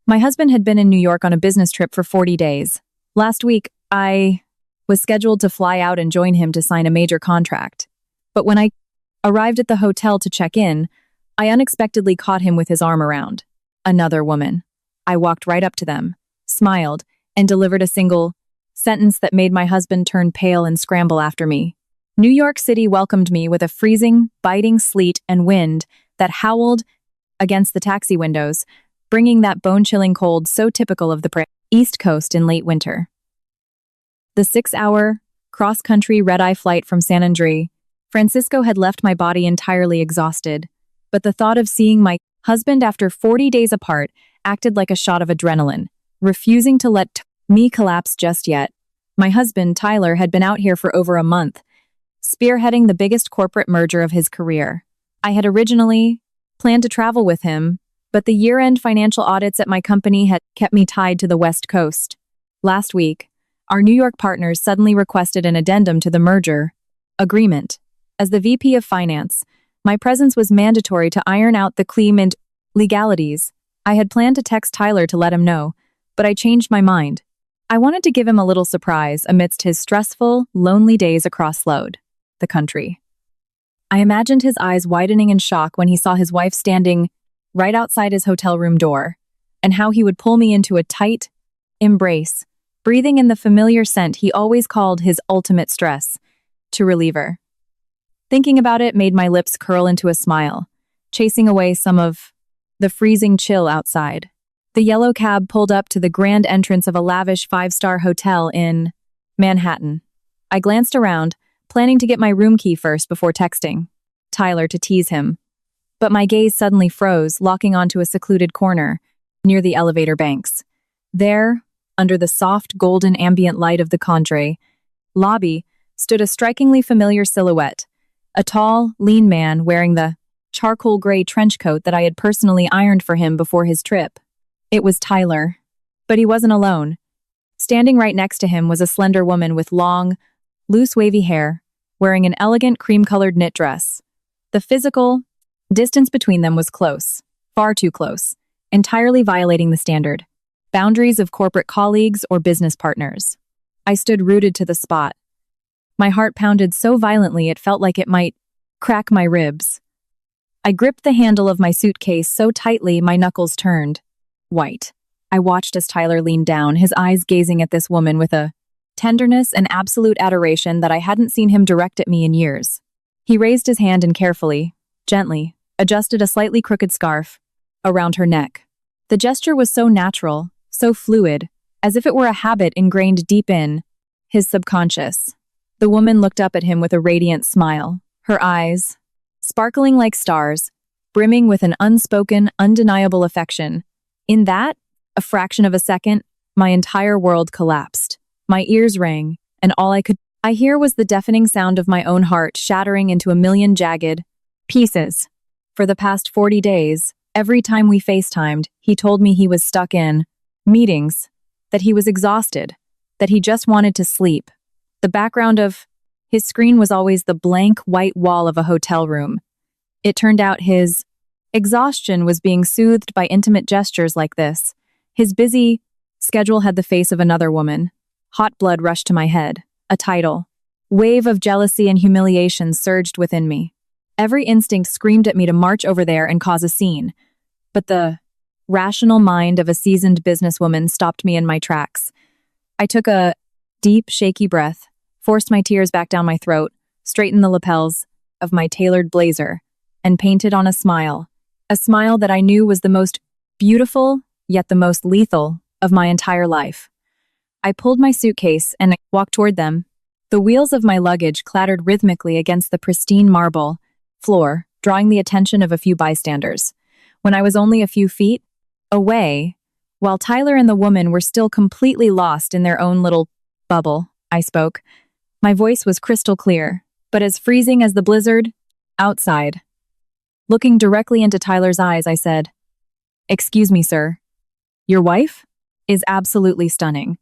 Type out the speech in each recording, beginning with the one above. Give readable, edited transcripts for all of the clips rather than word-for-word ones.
My husband had been in New York on a business trip for 40 days. Last week, I was scheduled to fly out and join him to sign a major contract. But when I arrived at the hotel to check in, I unexpectedly caught him with his arm around another woman. I walked right up to them, smiled, and delivered a single sentence that made my husband turn pale and scramble after me. New York City welcomed me with a freezing, biting sleet and wind that howled against the taxi windows, bringing that bone-chilling cold so typical of the East Coast in late winter. The 6-hour, cross-country red-eye flight from San Andreas Francisco had left my body entirely exhausted, but the thought of seeing my husband after 40 days apart acted like a shot of adrenaline, refusing to let me collapse just yet. My husband, Tyler, had been out here for over a month, spearheading the biggest corporate merger of his career. I had originally planned to travel with him, but the year-end financial audits at my company had kept me tied to the West Coast. Last week, our New York partners suddenly requested an addendum to the merger agreement. As the VP of Finance, my presence was mandatory to iron out the claimant legalities. I had planned to text Tyler to let him know, but I changed my mind. I wanted to give him a little surprise amidst his stressful, lonely days across the country. I imagined his eyes widening in shock when he saw his wife standing right outside his hotel room door, and how he would pull me into a tight embrace, breathing in the familiar scent he always called his ultimate stress reliever. Thinking about it made my lips curl into a smile, chasing away some of the freezing chill outside. The yellow cab pulled up to the grand entrance of a lavish 5-star hotel in Manhattan. I glanced around, planning to get my room key first before texting Tyler to tease him. But my gaze suddenly froze, locking onto a secluded corner near the elevator banks. There, under the soft golden ambient light of the Condé lobby, stood a strikingly familiar silhouette, a tall, lean man wearing the charcoal gray trench coat that I had personally ironed for him before his trip. It was Tyler. But he wasn't alone. Standing right next to him was a slender woman with long, loose wavy hair, wearing an elegant cream-colored knit dress. The physical distance between them was close, far too close, entirely violating the standard boundaries of corporate colleagues or business partners. I stood rooted to the spot. My heart pounded so violently it felt like it might crack my ribs. I gripped the handle of my suitcase so tightly my knuckles turned white. I watched as Tyler leaned down, his eyes gazing at this woman with a tenderness and absolute adoration that I hadn't seen him direct at me in years. He raised his hand and carefully, gently, adjusted a slightly crooked scarf around her neck. The gesture was so natural, so fluid, as if it were a habit ingrained deep in his subconscious. The woman looked up at him with a radiant smile, her eyes sparkling like stars, brimming with an unspoken, undeniable affection. In that, a fraction of a second, my entire world collapsed. My ears rang, and all I could hear was the deafening sound of my own heart shattering into a million jagged pieces. For the past 40 days, every time we FaceTimed, he told me he was stuck in meetings, that he was exhausted, that he just wanted to sleep. The background of his screen was always the blank white wall of a hotel room. It turned out his exhaustion was being soothed by intimate gestures like this. His busy schedule had the face of another woman. Hot blood rushed to my head. A tidal wave of jealousy and humiliation surged within me. Every instinct screamed at me to march over there and cause a scene. But the rational mind of a seasoned businesswoman stopped me in my tracks. I took a deep, shaky breath, forced my tears back down my throat, straightened the lapels of my tailored blazer, and painted on a smile that I knew was the most beautiful, yet the most lethal, of my entire life. I pulled my suitcase and walked toward them. The wheels of my luggage clattered rhythmically against the pristine marble floor, drawing the attention of a few bystanders. When I was only a few feet away, while Tyler and the woman were still completely lost in their own little bubble, I spoke. My voice was crystal clear, but as freezing as the blizzard outside. Looking directly into Tyler's eyes, I said, "Excuse me, sir. Your wife is absolutely stunning.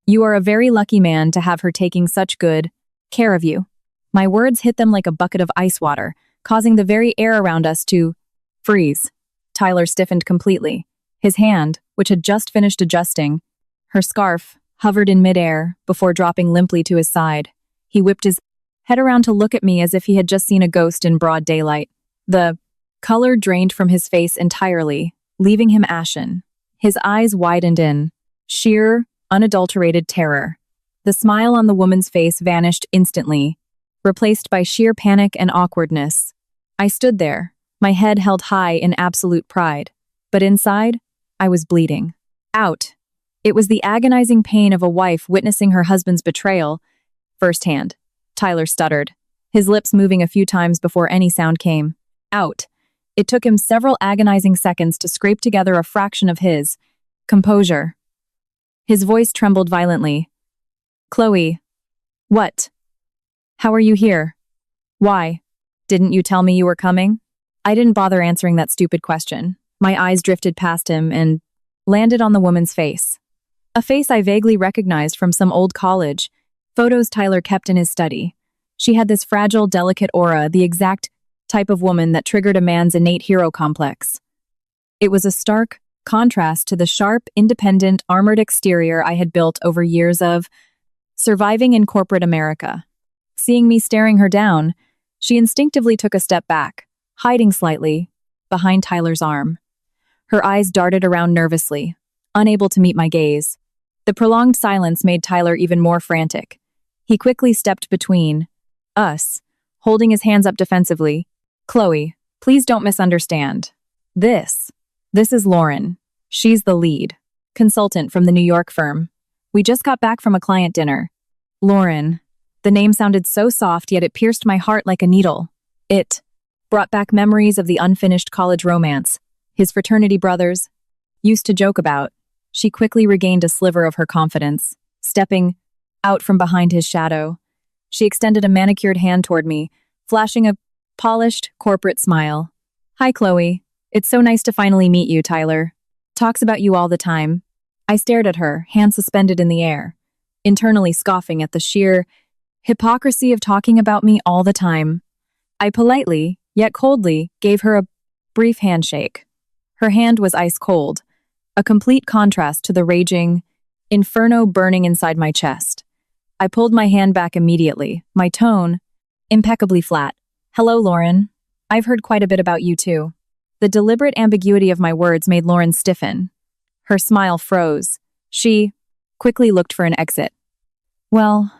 You are a very lucky man to have her taking such good care of you." My words hit them like a bucket of ice water, causing the very air around us to freeze. Tyler stiffened completely, His hand, which had just finished adjusting her scarf, hovered in midair before dropping limply to his side. He whipped his head around to look at me as if he had just seen a ghost in broad daylight. The color drained from his face entirely, leaving him ashen. His eyes widened in sheer, unadulterated terror. The smile on the woman's face vanished instantly, replaced by sheer panic and awkwardness. I stood there, my head held high in absolute pride. But inside, I was bleeding. Out. It was the agonizing pain of a wife witnessing her husband's betrayal firsthand. Tyler stuttered, his lips moving a few times before any sound came. Out. It took him several agonizing seconds to scrape together a fraction of his composure. His voice trembled violently. Chloe. What? How are you here? Why? Didn't you tell me you were coming? I didn't bother answering that stupid question. My eyes drifted past him and landed on the woman's face. A face I vaguely recognized from some old college photos Tyler kept in his study. She had this fragile, delicate aura, the exact type of woman that triggered a man's innate hero complex. It was a stark contrast to the sharp, independent, armored exterior I had built over years of surviving in corporate America. Seeing me staring her down, she instinctively took a step back, hiding slightly behind Tyler's arm. Her eyes darted around nervously, unable to meet my gaze. The prolonged silence made Tyler even more frantic. He quickly stepped between us, holding his hands up defensively. Chloe, please don't misunderstand. This is Lauren. She's the lead consultant from the New York firm. We just got back from a client dinner. Lauren. The name sounded so soft, yet it pierced my heart like a needle. It brought back memories of the unfinished college romance his fraternity brothers used to joke about. She quickly regained a sliver of her confidence, stepping out from behind his shadow. She extended a manicured hand toward me, flashing a polished, corporate smile. Hi, Chloe. It's so nice to finally meet you, Tyler. Talks about you all the time. I stared at her, hands suspended in the air, internally scoffing at the sheer hypocrisy of talking about me all the time. I politely, yet coldly, gave her a brief handshake. Her hand was ice cold, a complete contrast to the raging inferno burning inside my chest. I pulled my hand back immediately, my tone impeccably flat. Hello, Lauren. I've heard quite a bit about you too. The deliberate ambiguity of my words made Lauren stiffen. Her smile froze. She quickly looked for an exit. Well,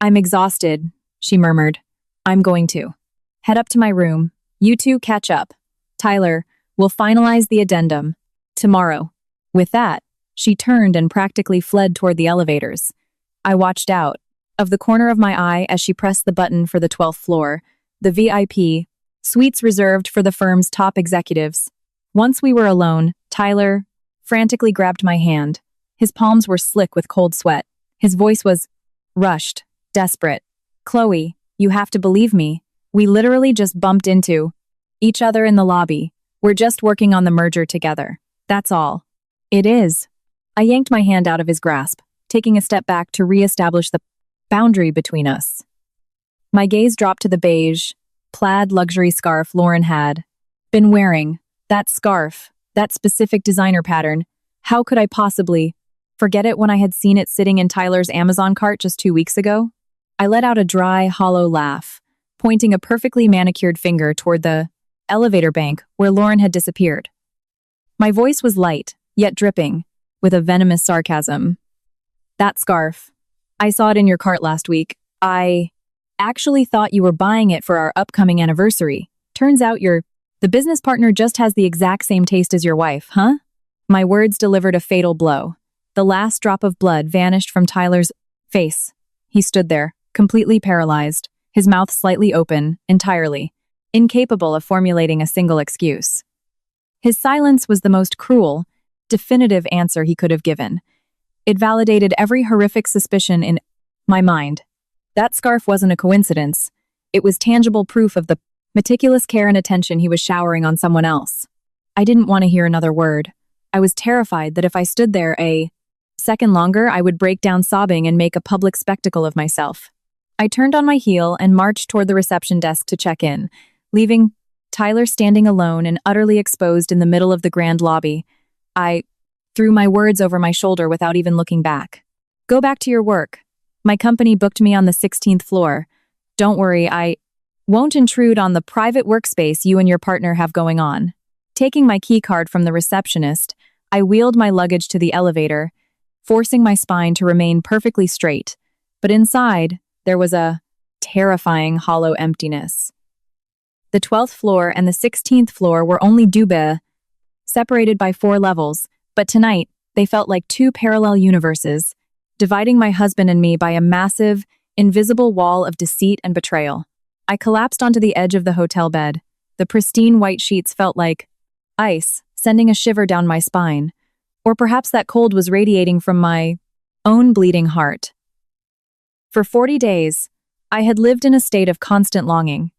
I'm exhausted, she murmured. I'm going to head up to my room. You two catch up. Tyler, we'll finalize the addendum tomorrow. With that, she turned and practically fled toward the elevators. I watched out of the corner of my eye as she pressed the button for the 12th floor, the VIP, suites reserved for the firm's top executives. Once we were alone, Tyler frantically grabbed my hand. His palms were slick with cold sweat. His voice was rushed, desperate. Chloe, you have to believe me. We literally just bumped into each other in the lobby. We're just working on the merger together. That's all. It is. I yanked my hand out of his grasp, taking a step back to re-establish the boundary between us. My gaze dropped to the beige, plaid luxury scarf Lauren had been wearing. That scarf, that specific designer pattern. How could I possibly forget it when I had seen it sitting in Tyler's Amazon cart just 2 weeks ago? I let out a dry, hollow laugh, pointing a perfectly manicured finger toward the elevator bank where Lauren had disappeared. My voice was light, yet dripping, with a venomous sarcasm. That scarf. I saw it in your cart last week. I actually thought you were buying it for our upcoming anniversary. Turns out the business partner just has the exact same taste as your wife, huh? My words delivered a fatal blow. The last drop of blood vanished from Tyler's face. He stood there, completely paralyzed, his mouth slightly open, entirely, incapable of formulating a single excuse. His silence was the most cruel, definitive answer he could have given. It validated every horrific suspicion in my mind. That scarf wasn't a coincidence. It was tangible proof of the meticulous care and attention he was showering on someone else. I didn't want to hear another word. I was terrified that if I stood there a second longer, I would break down sobbing and make a public spectacle of myself. I turned on my heel and marched toward the reception desk to check in, leaving Tyler standing alone and utterly exposed in the middle of the grand lobby. I threw my words over my shoulder without even looking back. Go back to your work. My company booked me on the 16th floor. Don't worry, I won't intrude on the private workspace you and your partner have going on. Taking my key card from the receptionist, I wheeled my luggage to the elevator, forcing my spine to remain perfectly straight. But inside, there was a terrifying hollow emptiness. The 12th floor and the 16th floor were only separated by 4 levels, but tonight, they felt like 2 parallel universes, dividing my husband and me by a massive, invisible wall of deceit and betrayal. I collapsed onto the edge of the hotel bed. The pristine white sheets felt like ice, sending a shiver down my spine. Or perhaps that cold was radiating from my own bleeding heart. For 40 days, I had lived in a state of constant longing.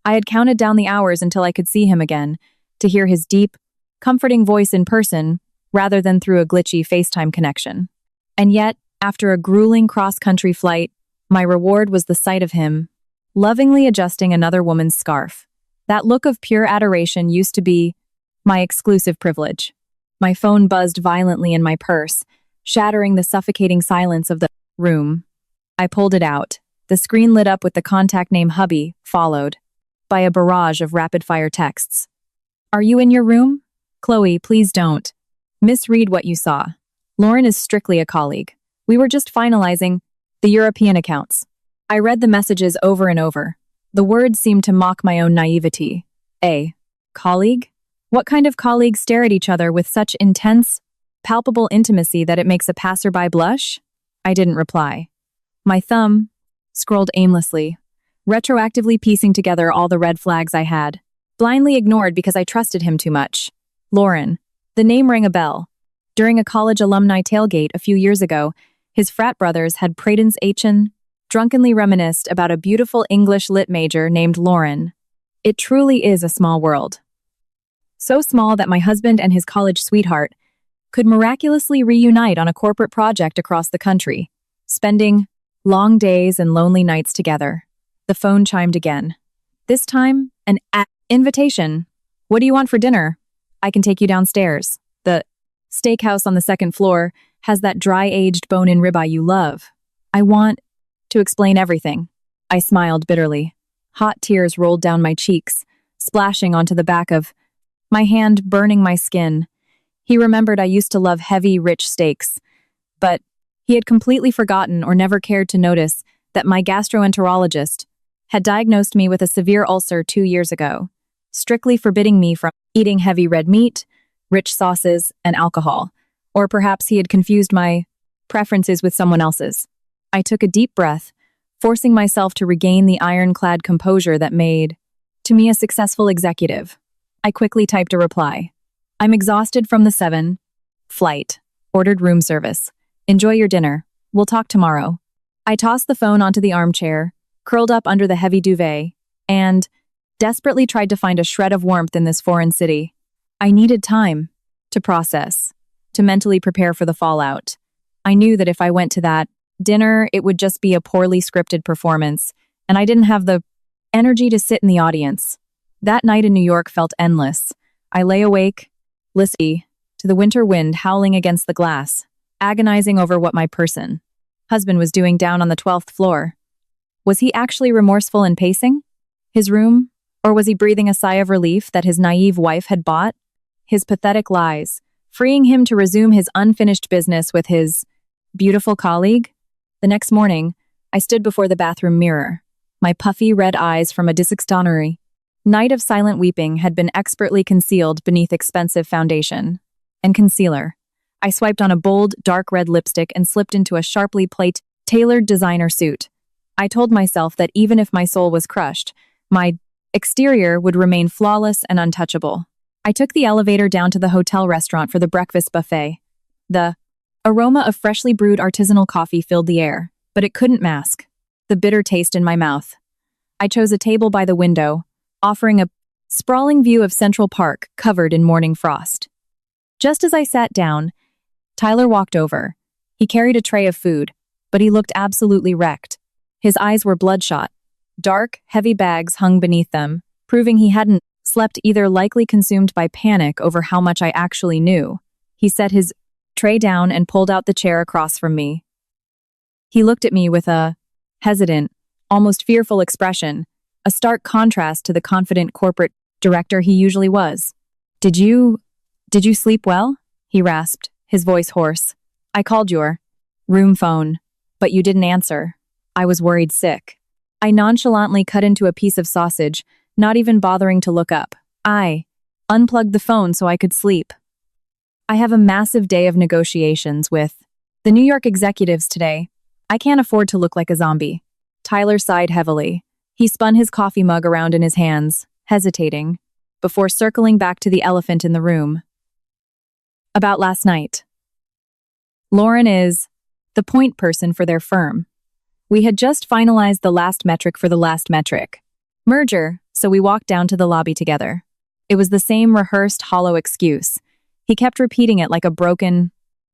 I had counted down the hours until I could see him again, to hear his deep, comforting voice in person rather than through a glitchy FaceTime connection. And yet, after a grueling cross-country flight, my reward was the sight of him, lovingly adjusting another woman's scarf. That look of pure adoration used to be my exclusive privilege. My phone buzzed violently in my purse, shattering the suffocating silence of the room. I pulled it out. The screen lit up with the contact name Hubby, followed by a barrage of rapid-fire texts. Are you in your room? Chloe, please don't misread what you saw. Lauren is strictly a colleague. We were just finalizing the European accounts. I read the messages over and over. The words seemed to mock my own naivety. A colleague? What kind of colleagues stare at each other with such intense, palpable intimacy that it makes a passerby blush? I didn't reply. My thumb scrolled aimlessly, retroactively piecing together all the red flags I had, blindly ignored because I trusted him too much. Lauren. The name rang a bell. During a college alumni tailgate a few years ago, his frat brothers had Pradens Achen drunkenly reminisced about a beautiful English lit major named Lauren. It truly is a small world. So small that my husband and his college sweetheart could miraculously reunite on a corporate project across the country, spending long days and lonely nights together. The phone chimed again. This time, an invitation. What do you want for dinner? I can take you downstairs. The steakhouse on the 2nd floor has that dry-aged bone-in ribeye you love. I want to explain everything. I smiled bitterly. Hot tears rolled down my cheeks, splashing onto the back of my hand, burning my skin. He remembered I used to love heavy, rich steaks, but he had completely forgotten or never cared to notice that my gastroenterologist had diagnosed me with a severe ulcer 2 years ago, strictly forbidding me from eating heavy red meat, rich sauces, and alcohol. Or perhaps he had confused my preferences with someone else's. I took a deep breath, forcing myself to regain the ironclad composure that made, to me, a successful executive. I quickly typed a reply. I'm exhausted from the 7 flight. Ordered room service. Enjoy your dinner. We'll talk tomorrow. I tossed the phone onto the armchair, curled up under the heavy duvet, and desperately tried to find a shred of warmth in this foreign city. I needed time to process, to mentally prepare for the fallout. I knew that if I went to that dinner, it would just be a poorly scripted performance, and I didn't have the energy to sit in the audience. That night in New York felt endless. I lay awake, listening to the winter wind howling against the glass, agonizing over what my husband was doing down on the 12th floor. Was he actually remorseful and pacing his room, or was he breathing a sigh of relief that his naive wife had bought his pathetic lies, freeing him to resume his unfinished business with his beautiful colleague? The next morning, I stood before the bathroom mirror, my puffy red eyes from a dictionary. Night of silent weeping had been expertly concealed beneath expensive foundation and concealer. I swiped on a bold, dark red lipstick and slipped into a sharply tailored designer suit. I told myself that even if my soul was crushed, my exterior would remain flawless and untouchable. I took the elevator down to the hotel restaurant for the breakfast buffet. The aroma of freshly brewed artisanal coffee filled the air, but it couldn't mask the bitter taste in my mouth. I chose a table by the window, offering a sprawling view of Central Park covered in morning frost. Just as I sat down, Tyler walked over. He carried a tray of food, but he looked absolutely wrecked. His eyes were bloodshot. Dark, heavy bags hung beneath them, proving he hadn't slept, either likely consumed by panic over how much I actually knew. He set his tray down and pulled out the chair across from me. He looked at me with a hesitant, almost fearful expression, a stark contrast to the confident corporate director he usually was. Did you sleep well? He rasped, his voice hoarse. I called your room phone, but you didn't answer. I was worried sick. I nonchalantly cut into a piece of sausage, not even bothering to look up. I unplugged the phone so I could sleep. I have a massive day of negotiations with the New York executives today. I can't afford to look like a zombie. Tyler sighed heavily. He spun his coffee mug around in his hands, hesitating, before circling back to the elephant in the room. About last night. Lauren is the point person for their firm. We had just finalized the last metric for the last metric. Merger, so we walked down to the lobby together. It was the same rehearsed, hollow excuse. He kept repeating it like a broken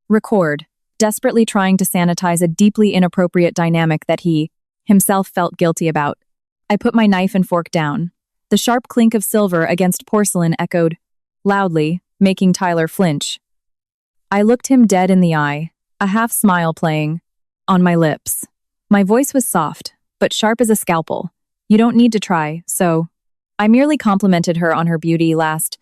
record, desperately trying to sanitize a deeply inappropriate dynamic that he himself felt guilty about. I put my knife and fork down. The sharp clink of silver against porcelain echoed loudly, making Tyler flinch. I looked him dead in the eye, a half smile playing on my lips. My voice was soft, but sharp as a scalpel. You don't need to try, so. I merely complimented her on her beauty last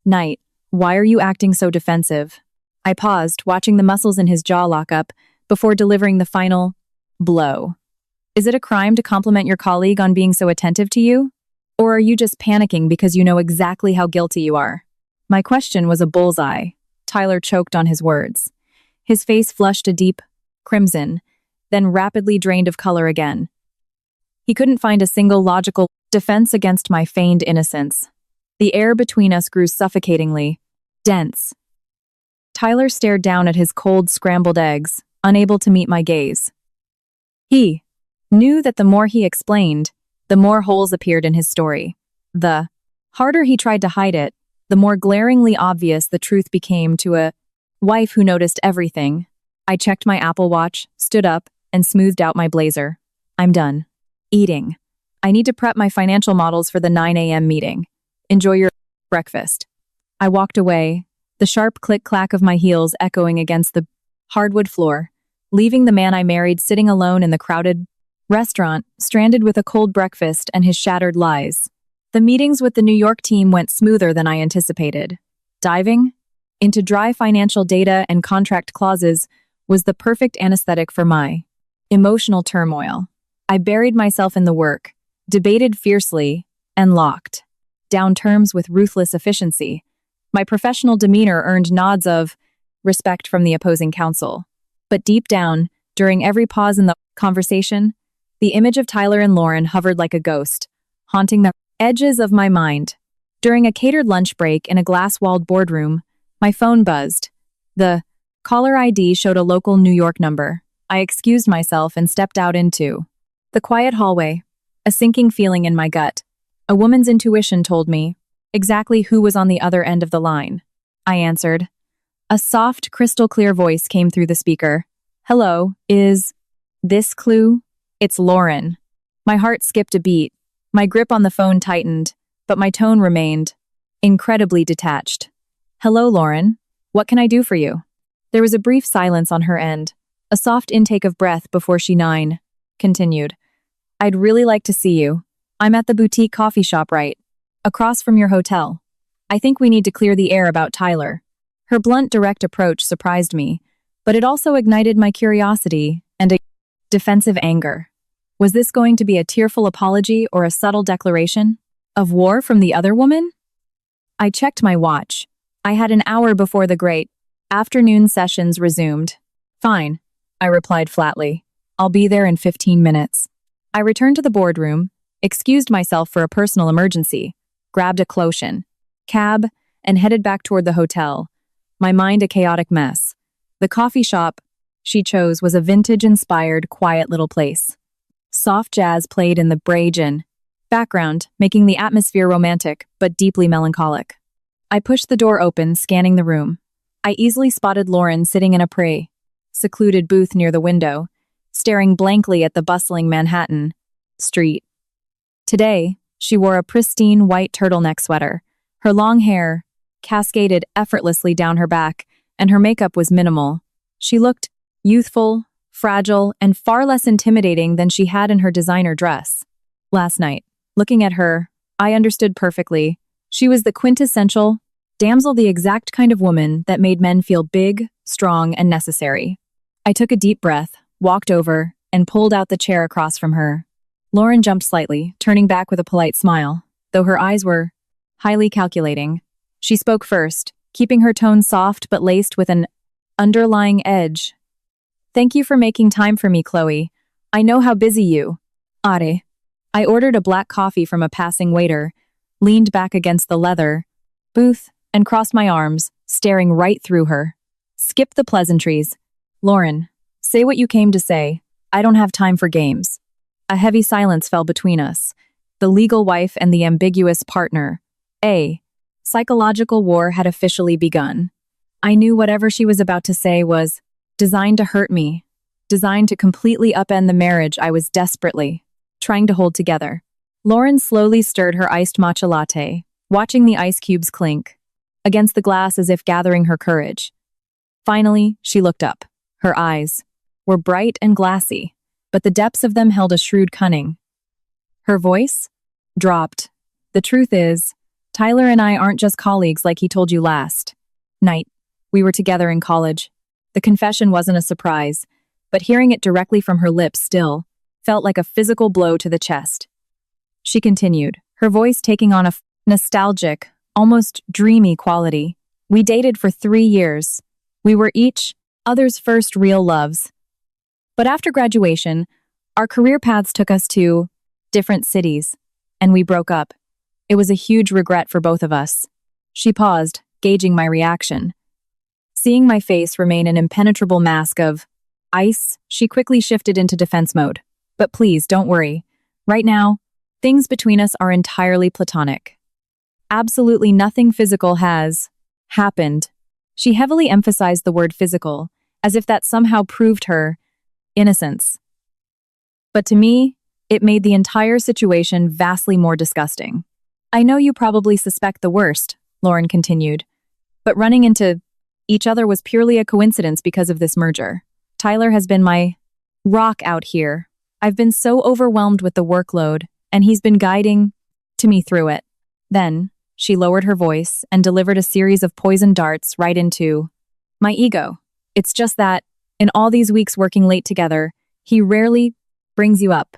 night. Why are you acting so defensive? I paused, watching the muscles in his jaw lock up, before delivering the final blow. Is it a crime to compliment your colleague on being so attentive to you? Or are you just panicking because you know exactly how guilty you are? My question was a bullseye. Tyler choked on his words. His face flushed a deep crimson, then rapidly drained of color again. He couldn't find a single logical defense against my feigned innocence. The air between us grew suffocatingly dense. Tyler stared down at his cold, scrambled eggs, unable to meet my gaze. He knew that the more he explained, the more holes appeared in his story. The harder he tried to hide it, the more glaringly obvious the truth became to a wife who noticed everything. I checked my Apple Watch, stood up, and smoothed out my blazer. I'm done. Eating. I need to prep my financial models for the 9 a.m. meeting. Enjoy your breakfast. I walked away, the sharp click-clack of my heels echoing against the hardwood floor, leaving the man I married sitting alone in the crowded restaurant, stranded with a cold breakfast and his shattered lies. The meetings with the New York team went smoother than I anticipated. Diving into dry financial data and contract clauses was the perfect anesthetic for my emotional turmoil. I buried myself in the work, debated fiercely, and locked down terms with ruthless efficiency. My professional demeanor earned nods of respect from the opposing counsel. But deep down, during every pause in the conversation, the image of Tyler and Lauren hovered like a ghost, haunting the edges of my mind. During a catered lunch break in a glass-walled boardroom, my phone buzzed. The caller ID showed a local New York number. I excused myself and stepped out into the quiet hallway, a sinking feeling in my gut. A woman's intuition told me exactly who was on the other end of the line. I answered. A soft, crystal-clear voice came through the speaker. Hello, is this Clue? It's Lauren. My heart skipped a beat. My grip on the phone tightened, but my tone remained incredibly detached. Hello, Lauren. What can I do for you? There was a brief silence on her end, a soft intake of breath before she continued. I'd really like to see you. I'm at the boutique coffee shop right across from your hotel. I think we need to clear the air about Tyler. Her blunt, direct approach surprised me, but it also ignited my curiosity and a defensive anger. Was this going to be a tearful apology or a subtle declaration of war from the other woman? I checked my watch. I had an hour before the great afternoon sessions resumed. Fine, I replied flatly. I'll be there in 15 minutes. I returned to the boardroom, excused myself for a personal emergency, grabbed a cab, and headed back toward the hotel, my mind a chaotic mess. The coffee shop she chose was a vintage-inspired, quiet little place. Soft jazz played in the Brajan background, making the atmosphere romantic but deeply melancholic. I pushed the door open, scanning the room. I easily spotted Lauren sitting in a secluded booth near the window, staring blankly at the bustling Manhattan street. Today, she wore a pristine white turtleneck sweater. Her long hair cascaded effortlessly down her back, and her makeup was minimal. She looked youthful, fragile, and far less intimidating than she had in her designer dress. Last night, looking at her, I understood perfectly. She was the quintessential damsel, the exact kind of woman that made men feel big, strong, and necessary. I took a deep breath, walked over, and pulled out the chair across from her. Lauren jumped slightly, turning back with a polite smile, though her eyes were highly calculating. She spoke first, keeping her tone soft but laced with an underlying edge. "Thank you for making time for me, Chloe. I know how busy you are." I ordered a black coffee from a passing waiter, leaned back against the leather booth, and crossed my arms, staring right through her. "Skip the pleasantries. Lauren, say what you came to say. I don't have time for games." A heavy silence fell between us, the legal wife and the ambiguous partner. A psychological war had officially begun. I knew whatever she was about to say was designed to hurt me, designed to completely upend the marriage I was desperately trying to hold together. Lauren slowly stirred her iced matcha latte, watching the ice cubes clink against the glass as if gathering her courage. Finally, she looked up. Her eyes were bright and glassy, but the depths of them held a shrewd cunning. Her voice dropped. "The truth is, Tyler and I aren't just colleagues like he told you last night. We were together in college." The confession wasn't a surprise, but hearing it directly from her lips still felt like a physical blow to the chest. She continued, her voice taking on a nostalgic, almost dreamy quality. "We dated for 3 years. We were each other's first real loves. But after graduation, our career paths took us to different cities, and we broke up. It was a huge regret for both of us." She paused, gauging my reaction. Seeing my face remain an impenetrable mask of ice, she quickly shifted into defense mode. "But please, don't worry. Right now, things between us are entirely platonic. Absolutely nothing physical has happened." She heavily emphasized the word physical, as if that somehow proved her innocence. But to me, it made the entire situation vastly more disgusting. "I know you probably suspect the worst," Lauren continued, "but running into each other was purely a coincidence because of this merger. Tyler has been my rock out here. I've been so overwhelmed with the workload, and he's been guiding to me through it." Then, she lowered her voice and delivered a series of poisoned darts right into my ego. "It's just that, in all these weeks working late together, he rarely brings you up.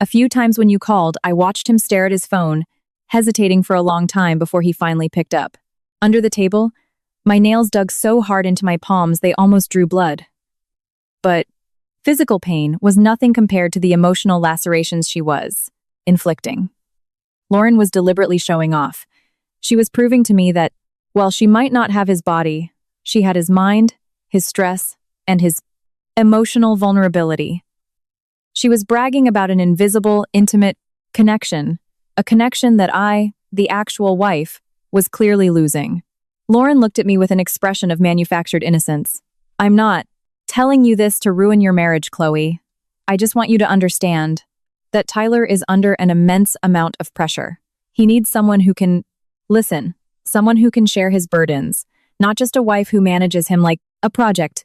A few times when you called, I watched him stare at his phone, hesitating for a long time before he finally picked up. Under the table, my nails dug so hard into my palms they almost drew blood. But physical pain was nothing compared to the emotional lacerations she was inflicting." Lauren was deliberately showing off. She was proving to me that, while she might not have his body, she had his mind, his stress, and his emotional vulnerability. She was bragging about an invisible, intimate connection, a connection that I, the actual wife, was clearly losing. Lauren looked at me with an expression of manufactured innocence. "I'm not telling you this to ruin your marriage, Chloe. I just want you to understand that Tyler is under an immense amount of pressure. He needs someone who can listen, someone who can share his burdens, not just a wife who manages him like a project."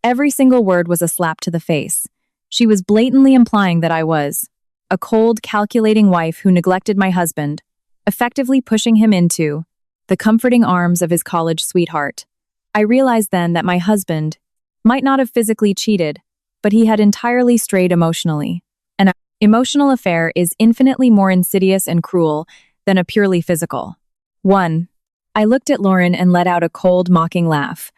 Every single word was a slap to the face. She was blatantly implying that I was a cold, calculating wife who neglected my husband, effectively pushing him into the comforting arms of his college sweetheart. I realized then that my husband might not have physically cheated, but he had entirely strayed emotionally. An emotional affair is infinitely more insidious and cruel than a purely physical one. I looked at Lauren and let out a cold, mocking laugh.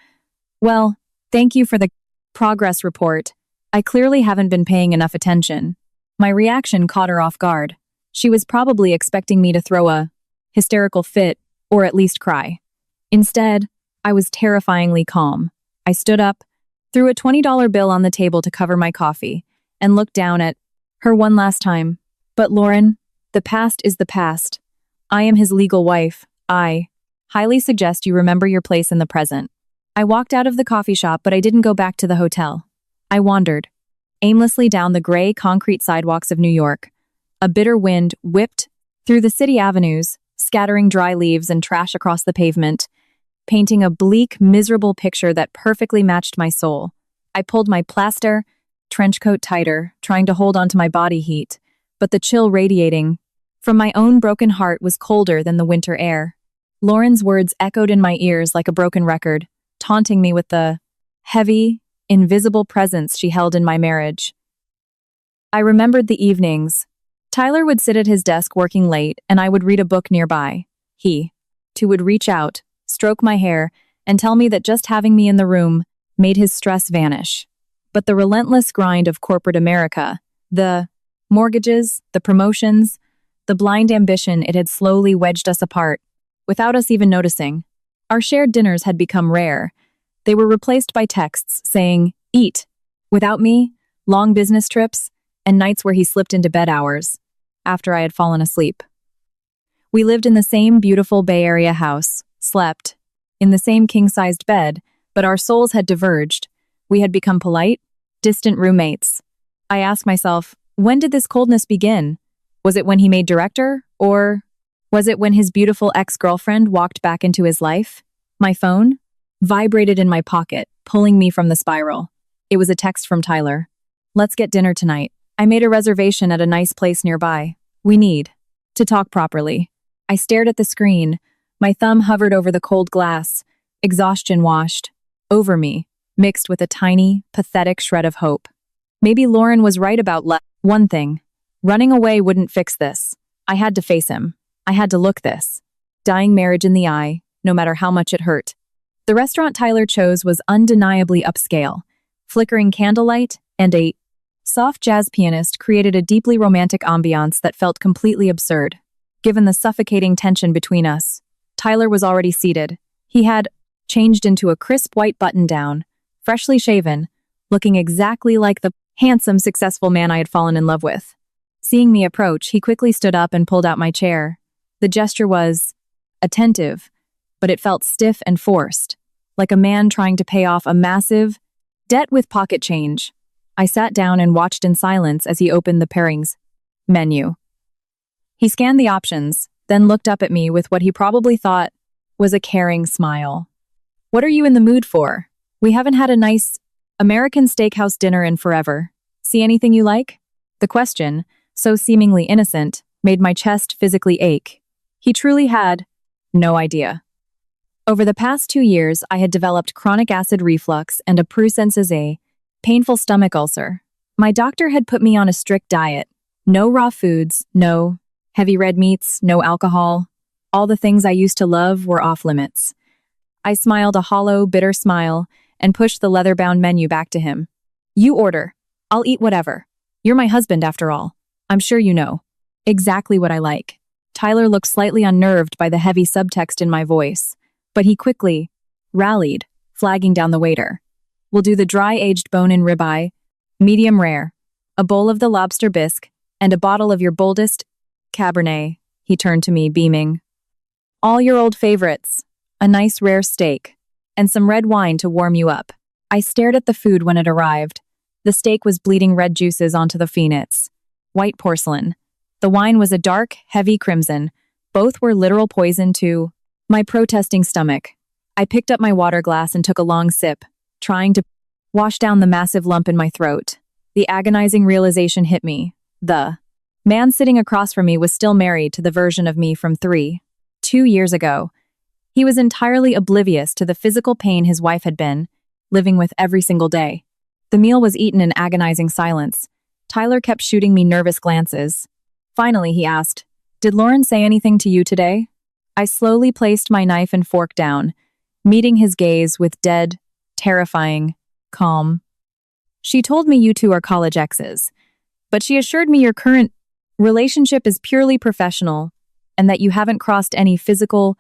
"Well, thank you for the progress report. I clearly haven't been paying enough attention." My reaction caught her off guard. She was probably expecting me to throw a hysterical fit, or at least cry. Instead, I was terrifyingly calm. I stood up, threw a $20 bill on the table to cover my coffee, and looked down at her one last time. "But Lauren, the past is the past. I am his legal wife. I highly suggest you remember your place in the present." I walked out of the coffee shop, but I didn't go back to the hotel. I wandered aimlessly down the gray concrete sidewalks of New York. A bitter wind whipped through the city avenues, scattering dry leaves and trash across the pavement. painting a bleak, miserable picture that perfectly matched my soul. I pulled my plaster trench coat tighter, trying to hold onto my body heat, but the chill radiating from my own broken heart was colder than the winter air. Lauren's words echoed in my ears like a broken record, taunting me with the heavy, invisible presence she held in my marriage. I remembered the evenings. Tyler would sit at his desk working late, and I would read a book nearby. He, too, would reach out, stroke my hair, and tell me that just having me in the room made his stress vanish. But the relentless grind of corporate America, the mortgages, the promotions, the blind ambition, it had slowly wedged us apart, without us even noticing. Our shared dinners had become rare. They were replaced by texts saying, "Eat." Without me, long business trips, and nights where he slipped into bed hours after I had fallen asleep. We lived in the same beautiful Bay Area house, slept in the same king-sized bed, but our souls had diverged. We had become polite, distant roommates. I asked myself, when did this coldness begin? Was it when he made director, or was it when his beautiful ex-girlfriend walked back into his life? My phone vibrated in my pocket, pulling me from the spiral. It was a text from Tyler. "Let's get dinner tonight. I made a reservation at a nice place nearby. We need to talk properly." I stared at the screen. My thumb hovered over the cold glass. Exhaustion washed over me, mixed with a tiny, pathetic shred of hope. Maybe Lauren was right about one thing. Running away wouldn't fix this. I had to face him. I had to look this dying marriage in the eye, no matter how much it hurt. The restaurant Tyler chose was undeniably upscale. Flickering candlelight and a soft jazz pianist created a deeply romantic ambiance that felt completely absurd. Given the suffocating tension between us, Tyler was already seated. He had changed into a crisp white button-down, freshly shaven, looking exactly like the handsome, successful man I had fallen in love with. Seeing me approach, he quickly stood up and pulled out my chair. The gesture was attentive, but it felt stiff and forced, like a man trying to pay off a massive debt with pocket change. I sat down and watched in silence as he opened the pairings menu. He scanned the options, then looked up at me with what he probably thought was a caring smile. "What are you in the mood for? We haven't had a nice American steakhouse dinner in forever. See anything you like?" The question, so seemingly innocent, made my chest physically ache. He truly had no idea. Over the past 2 years, I had developed chronic acid reflux and a Preux-Sensé, painful stomach ulcer. My doctor had put me on a strict diet. No raw foods, no heavy red meats, no alcohol. All the things I used to love were off limits. I smiled a hollow, bitter smile and pushed the leather-bound menu back to him. "You order. I'll eat whatever. You're my husband, after all. I'm sure you know exactly what I like." Tyler looked slightly unnerved by the heavy subtext in my voice, but he quickly rallied, flagging down the waiter. "We'll do the dry-aged bone-in ribeye, medium rare, a bowl of the lobster bisque, and a bottle of your boldest Cabernet." He turned to me, beaming. "All your old favorites, a nice rare steak, and some red wine to warm you up." I stared at the food when it arrived. The steak was bleeding red juices onto the phoenix. White porcelain. The wine was a dark, heavy crimson. Both were literal poison to my protesting stomach. I picked up my water glass and took a long sip, trying to wash down the massive lump in my throat. The agonizing realization hit me. The man sitting across from me was still married to the version of me from 2 years ago. He was entirely oblivious to the physical pain his wife had been living with every single day. The meal was eaten in agonizing silence. Tyler kept shooting me nervous glances. Finally, he asked, "Did Lauren say anything to you today?" I slowly placed my knife and fork down, meeting his gaze with dead, terrifying calm. "She told me you two are college exes, but she assured me your current relationship is purely professional and that you haven't crossed any physical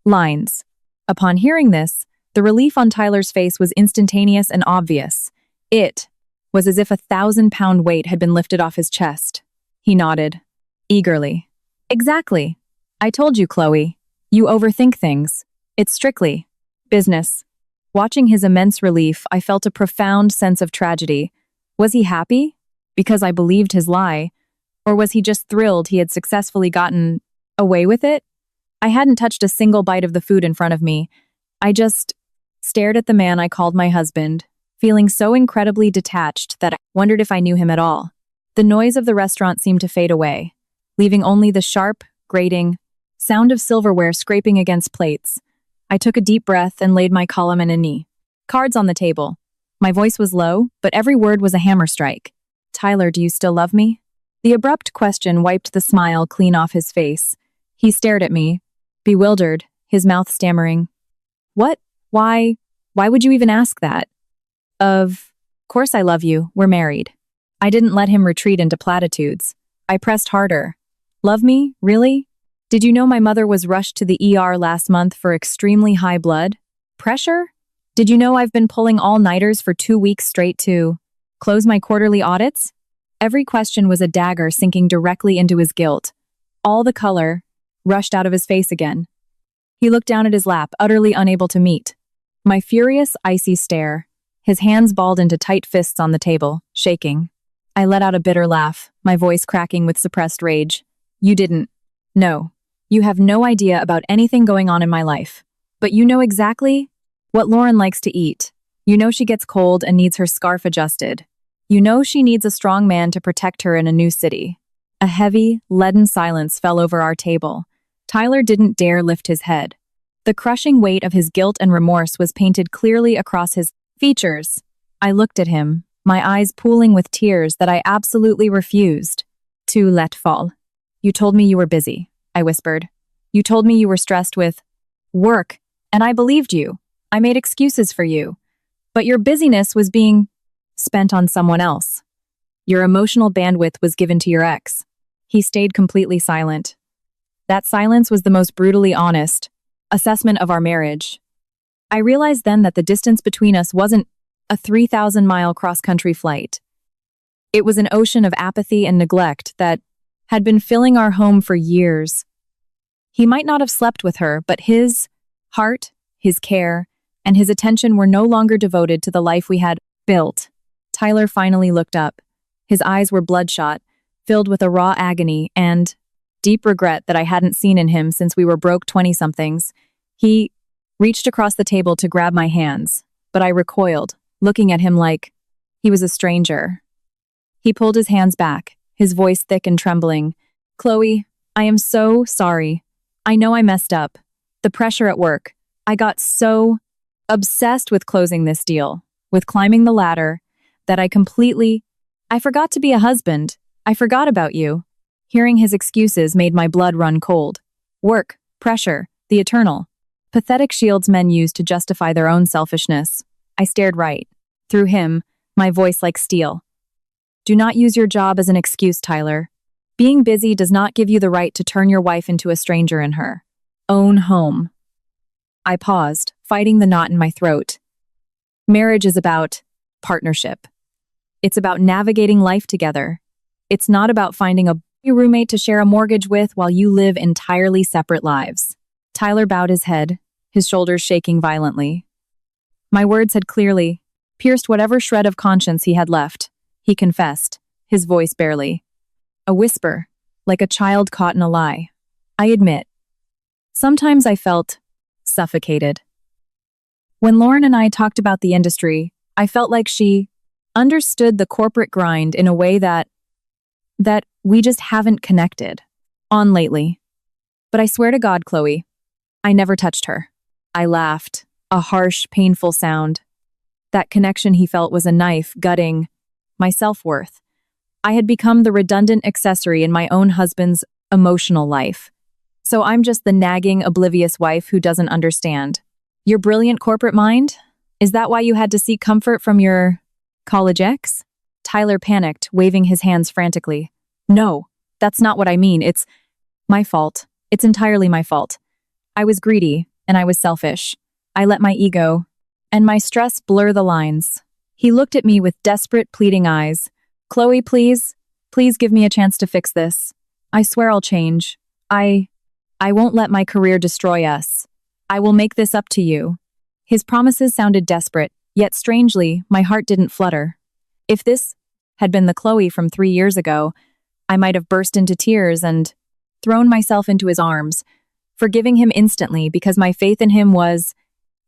lines." Upon hearing this, the relief on Tyler's face was instantaneous and obvious. It was as if a 1,000-pound weight had been lifted off his chest. He nodded, eagerly. "Exactly. I told you, Chloe. You overthink things. It's strictly business." Watching his immense relief, I felt a profound sense of tragedy. Was he happy? Because I believed his lie? Or was he just thrilled he had successfully gotten away with it? I hadn't touched a single bite of the food in front of me. I just stared at the man I called my husband, feeling so incredibly detached that I wondered if I knew him at all. The noise of the restaurant seemed to fade away, leaving only the sharp, grating sound of silverware scraping against plates. I took a deep breath and laid my column on a knee. Cards on the table. My voice was low, but every word was a hammer strike. Tyler, do you still love me? The abrupt question wiped the smile clean off his face. He stared at me, bewildered, his mouth stammering. What? Why would you even ask that? Of course I love you, we're married. I didn't let him retreat into platitudes. I pressed harder. Love me? Really? Did you know my mother was rushed to the ER last month for extremely high blood pressure? Did you know I've been pulling all-nighters for 2 weeks straight to close my quarterly audits? Every question was a dagger sinking directly into his guilt. All the color rushed out of his face again. He looked down at his lap, utterly unable to meet my furious, icy stare. His hands balled into tight fists on the table, shaking. I let out a bitter laugh, my voice cracking with suppressed rage. You didn't. No. You have no idea about anything going on in my life. But you know exactly what Lauren likes to eat. You know she gets cold and needs her scarf adjusted. You know she needs a strong man to protect her in a new city. A heavy, leaden silence fell over our table. Tyler didn't dare lift his head. The crushing weight of his guilt and remorse was painted clearly across his features. I looked at him, my eyes pooling with tears that I absolutely refused to let fall. You told me you were busy, I whispered. You told me you were stressed with work, and I believed you. I made excuses for you. But your busyness was being spent on someone else. Your emotional bandwidth was given to your ex. He stayed completely silent. That silence was the most brutally honest assessment of our marriage. I realized then that the distance between us wasn't a 3,000-mile cross-country flight. It was an ocean of apathy and neglect that had been filling our home for years. He might not have slept with her, but his heart, his care, and his attention were no longer devoted to the life we had built. Tyler finally looked up. His eyes were bloodshot, filled with a raw agony and deep regret that I hadn't seen in him since we were broke 20-somethings. He reached across the table to grab my hands, but I recoiled, looking at him like he was a stranger. He pulled his hands back, his voice thick and trembling. Chloe, I am so sorry. I know I messed up. The pressure at work. I got so obsessed with closing this deal, with climbing the ladder, that I forgot to be a husband. I forgot about you. Hearing his excuses made my blood run cold. Work, pressure, the eternal. Pathetic shields men use to justify their own selfishness. I stared right through him, my voice like steel. Do not use your job as an excuse, Tyler. Being busy does not give you the right to turn your wife into a stranger in her own home. I paused, fighting the knot in my throat. Marriage is about partnership. It's about navigating life together. It's not about finding a roommate to share a mortgage with while you live entirely separate lives. Tyler bowed his head, his shoulders shaking violently. My words had clearly pierced whatever shred of conscience he had left. He confessed, his voice barely a whisper, like a child caught in a lie. I admit, sometimes I felt suffocated. When Lauren and I talked about the industry, I felt like she understood the corporate grind in a way that we just haven't connected on lately. But I swear to God, Chloe, I never touched her. I laughed, a harsh, painful sound. That connection he felt was a knife gutting my self-worth. I had become the redundant accessory in my own husband's emotional life. So I'm just the nagging, oblivious wife who doesn't understand. Your brilliant corporate mind? Is that why you had to seek comfort from your college ex? Tyler panicked, waving his hands frantically. No, that's not what I mean. It's my fault. It's entirely my fault. I was greedy, and I was selfish. I let my ego and my stress blur the lines. He looked at me with desperate, pleading eyes. Chloe, please give me a chance to fix this. I swear I'll change. I won't let my career destroy us. I will make this up to you. His promises sounded desperate, yet strangely, my heart didn't flutter. If this had been the Chloe from 3 years ago, I might have burst into tears and thrown myself into his arms, forgiving him instantly because my faith in him was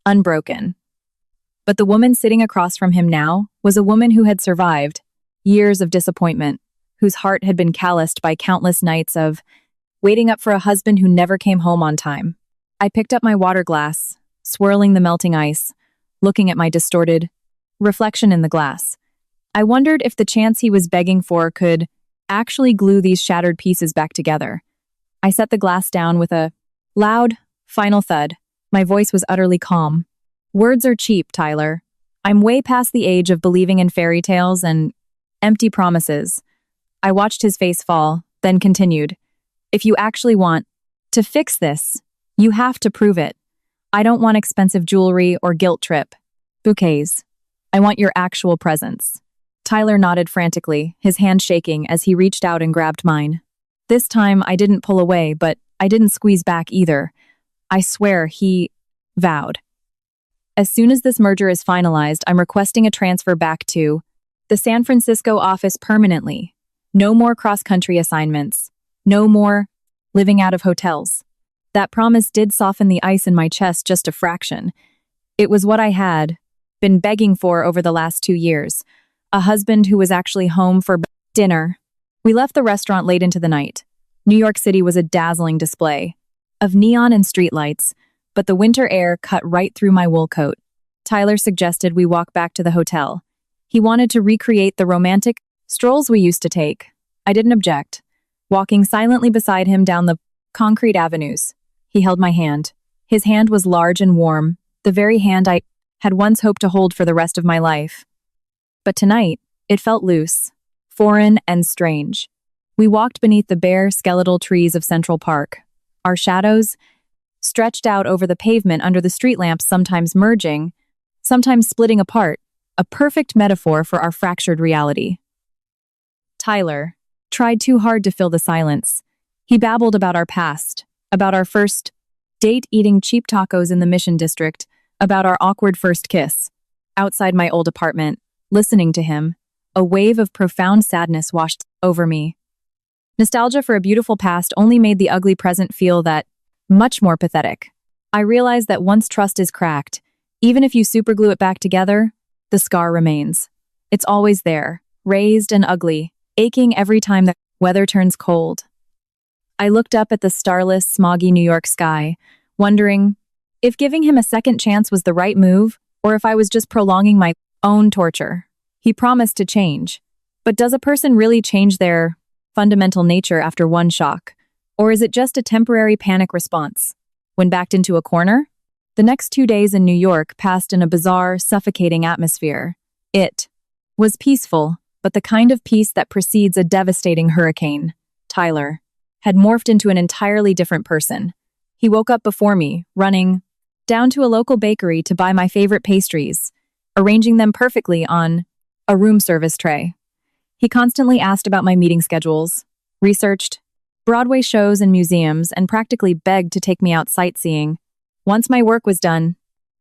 unbroken. But the woman sitting across from him now was a woman who had survived years of disappointment, whose heart had been calloused by countless nights of waiting up for a husband who never came home on time. I picked up my water glass, swirling the melting ice, looking at my distorted reflection in the glass. I wondered if the chance he was begging for could actually glue these shattered pieces back together. I set the glass down with a loud, final thud. My voice was utterly calm. Words are cheap, Tyler. I'm way past the age of believing in fairy tales and empty promises. I watched his face fall, then continued. If you actually want to fix this, you have to prove it. I don't want expensive jewelry or guilt trip. Bouquets. I want your actual presence. Tyler nodded frantically, his hand shaking as he reached out and grabbed mine. This time, I didn't pull away, but I didn't squeeze back either. I swear, he vowed. As soon as this merger is finalized, I'm requesting a transfer back to the San Francisco office permanently. No more cross-country assignments. No more living out of hotels. That promise did soften the ice in my chest just a fraction. It was what I had been begging for over the last 2 years. A husband who was actually home for dinner. We left the restaurant late into the night. New York City was a dazzling display of neon and streetlights, but the winter air cut right through my wool coat. Tyler suggested we walk back to the hotel. He wanted to recreate the romantic strolls we used to take. I didn't object. Walking silently beside him down the concrete avenues, he held my hand. His hand was large and warm, the very hand I had once hoped to hold for the rest of my life. But tonight, it felt loose, foreign, and strange. We walked beneath the bare, skeletal trees of Central Park, our shadows stretched out over the pavement under the street lamps, sometimes merging, sometimes splitting apart, a perfect metaphor for our fractured reality. Tyler tried too hard to fill the silence. He babbled about our past, about our first date eating cheap tacos in the Mission District, about our awkward first kiss. Outside my old apartment, listening to him, a wave of profound sadness washed over me. Nostalgia for a beautiful past only made the ugly present feel that much more pathetic. I realized that once trust is cracked, even if you superglue it back together, the scar remains. It's always there, raised and ugly, aching every time the weather turns cold. I looked up at the starless, smoggy New York sky, wondering if giving him a second chance was the right move, or if I was just prolonging my own torture. He promised to change. But does a person really change their fundamental nature after one shock? Or is it just a temporary panic response? When backed into a corner? The next 2 days in New York passed in a bizarre, suffocating atmosphere. It was peaceful, but the kind of peace that precedes a devastating hurricane. Tyler had morphed into an entirely different person. He woke up before me, running down to a local bakery to buy my favorite pastries, arranging them perfectly on a room service tray. He constantly asked about my meeting schedules, researched Broadway shows and museums, and practically begged to take me out sightseeing. Once my work was done,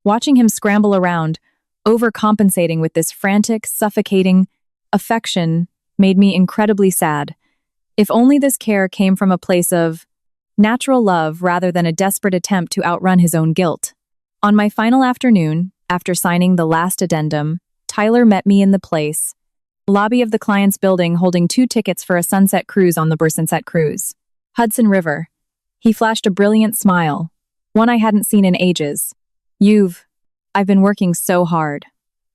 watching him scramble around, overcompensating with this frantic, suffocating affection made me incredibly sad. If only this care came from a place of natural love rather than a desperate attempt to outrun his own guilt. On my final afternoon, after signing the last addendum, Tyler met me in the lobby of the client's building holding 2 tickets for a sunset cruise on the Sunset Cruise. Hudson River. He flashed a brilliant smile, one I hadn't seen in ages. I've been working so hard.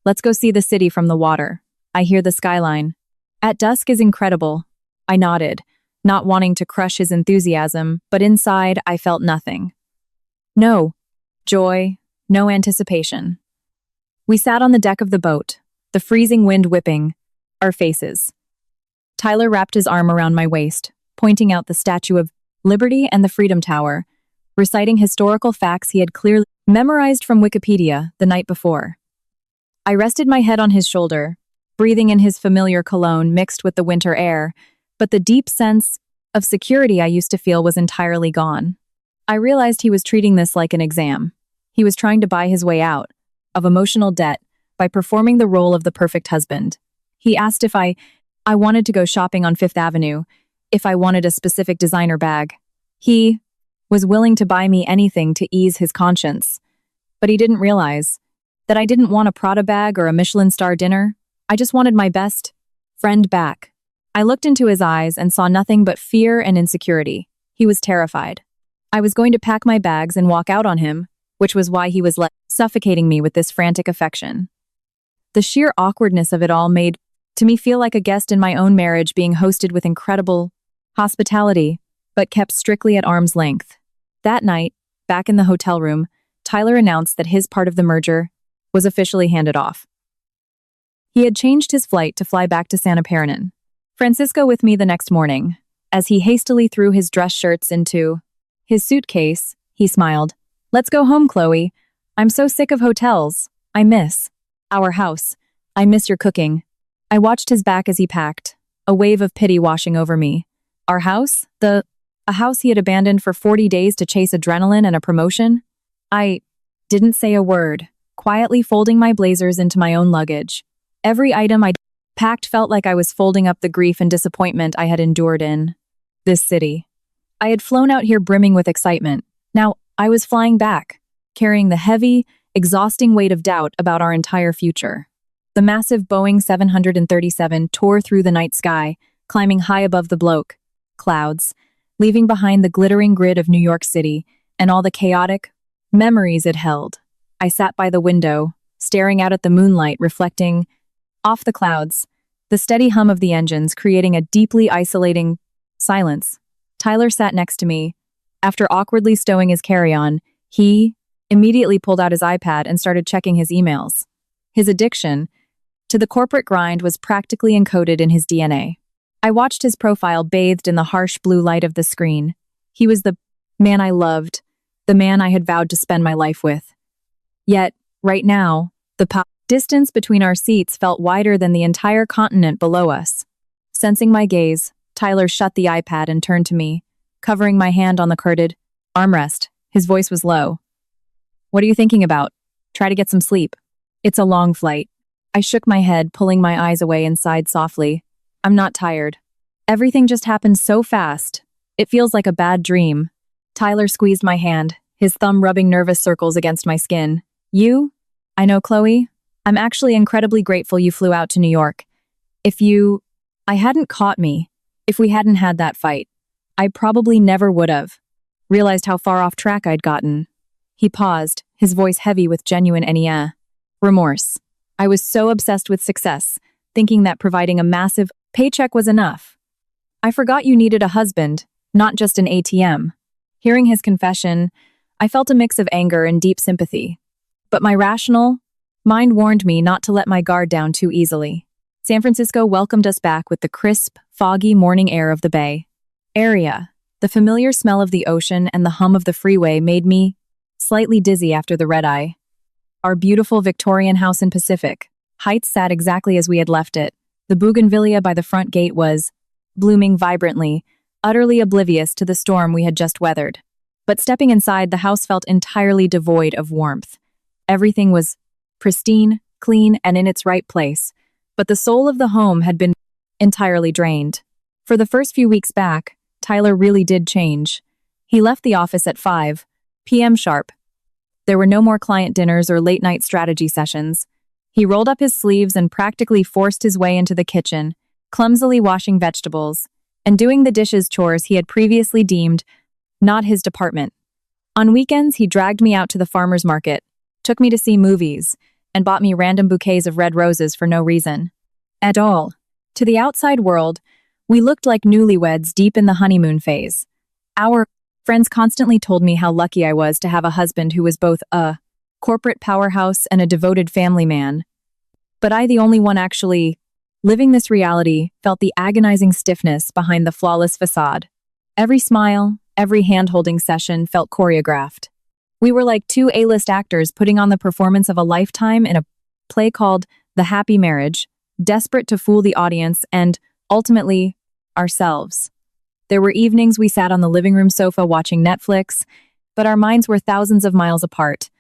Let's go see the city from the water. I hear the skyline. At dusk is incredible. I nodded, not wanting to crush his enthusiasm, but inside I felt nothing. No joy, no anticipation. We sat on the deck of the boat, the freezing wind whipping our faces. Tyler wrapped his arm around my waist, pointing out the Statue of Liberty and the Freedom Tower, reciting historical facts he had clearly memorized from Wikipedia the night before. I rested my head on his shoulder, breathing in his familiar cologne mixed with the winter air, but the deep sense of security I used to feel was entirely gone. I realized he was treating this like an exam. He was trying to buy his way out of emotional debt by performing the role of the perfect husband. He asked if I wanted to go shopping on Fifth Avenue, if I wanted a specific designer bag. He was willing to buy me anything to ease his conscience. But he didn't realize that I didn't want a Prada bag or a Michelin star dinner. I just wanted my best friend back. I looked into his eyes and saw nothing but fear and insecurity. He was terrified. I was going to pack my bags and walk out on him, which was why he was suffocating me with this frantic affection. The sheer awkwardness of it all made to me feel like a guest in my own marriage being hosted with incredible hospitality, but kept strictly at arm's length. That night, back in the hotel room, Tyler announced that his part of the merger was officially handed off. He had changed his flight to fly back to Santa Perinin. Francisco with me the next morning. As he hastily threw his dress shirts into his suitcase, he smiled. "Let's go home, Chloe. I'm so sick of hotels. I miss our house. I miss your cooking." I watched his back as he packed, a wave of pity washing over me. Our house? A house he had abandoned for 40 days to chase adrenaline and a promotion? I didn't say a word, quietly folding my blazers into my own luggage. Every item I packed felt like I was folding up the grief and disappointment I had endured in this city. I had flown out here brimming with excitement. Now I was flying back, carrying the heavy, exhausting weight of doubt about our entire future. The massive Boeing 737 tore through the night sky, climbing high above the clouds, leaving behind the glittering grid of New York City and all the chaotic memories it held. I sat by the window, staring out at the moonlight reflecting off the clouds, the steady hum of the engines creating a deeply isolating silence. Tyler sat next to me. After awkwardly stowing his carry-on, he immediately pulled out his iPad and started checking his emails. His addiction to the corporate grind was practically encoded in his DNA. I watched his profile bathed in the harsh blue light of the screen. He was the man I loved, the man I had vowed to spend my life with. Yet, right now, the distance between our seats felt wider than the entire continent below us. Sensing my gaze, Tyler shut the iPad and turned to me, covering my hand on the corded armrest. His voice was low. "What are you thinking about? Try to get some sleep. It's a long flight." I shook my head, pulling my eyes away and sighed softly. "I'm not tired. Everything just happened so fast. It feels like a bad dream." Tyler squeezed my hand, his thumb rubbing nervous circles against my skin. "You? I know, Chloe. I'm actually incredibly grateful you flew out to New York. I hadn't caught me. If we hadn't had that fight, I probably never would have realized how far off track I'd gotten." He paused, his voice heavy with genuine remorse. I was so obsessed with success, thinking that providing a massive paycheck was enough. I forgot you needed a husband, not just an ATM. Hearing his confession, I felt a mix of anger and deep sympathy. But my rational mind warned me not to let my guard down too easily. San Francisco welcomed us back with the crisp, foggy morning air of the Bay Area. The familiar smell of the ocean and the hum of the freeway made me slightly dizzy after the red-eye. Our beautiful Victorian house in Pacific Heights sat exactly as we had left it. The bougainvillea by the front gate was blooming vibrantly, utterly oblivious to the storm we had just weathered. But stepping inside, the house felt entirely devoid of warmth. Everything was pristine, clean, and in its right place, but the soul of the home had been entirely drained. For the first few weeks back, Tyler really did change. He left the office at 5 p.m. sharp. There were no more client dinners or late-night strategy sessions. He rolled up his sleeves and practically forced his way into the kitchen, clumsily washing vegetables and doing the dishes chores he had previously deemed not his department. On weekends, he dragged me out to the farmer's market, took me to see movies, and bought me random bouquets of red roses for no reason at all. To the outside world, we looked like newlyweds deep in the honeymoon phase. Our friends constantly told me how lucky I was to have a husband who was both a corporate powerhouse and a devoted family man. But I, the only one actually living this reality, felt the agonizing stiffness behind the flawless facade. Every smile, every hand-holding session felt choreographed. We were like two A-list actors putting on the performance of a lifetime in a play called The Happy Marriage, desperate to fool the audience and, ultimately, ourselves. There were evenings we sat on the living room sofa watching Netflix, but our minds were thousands of miles apart.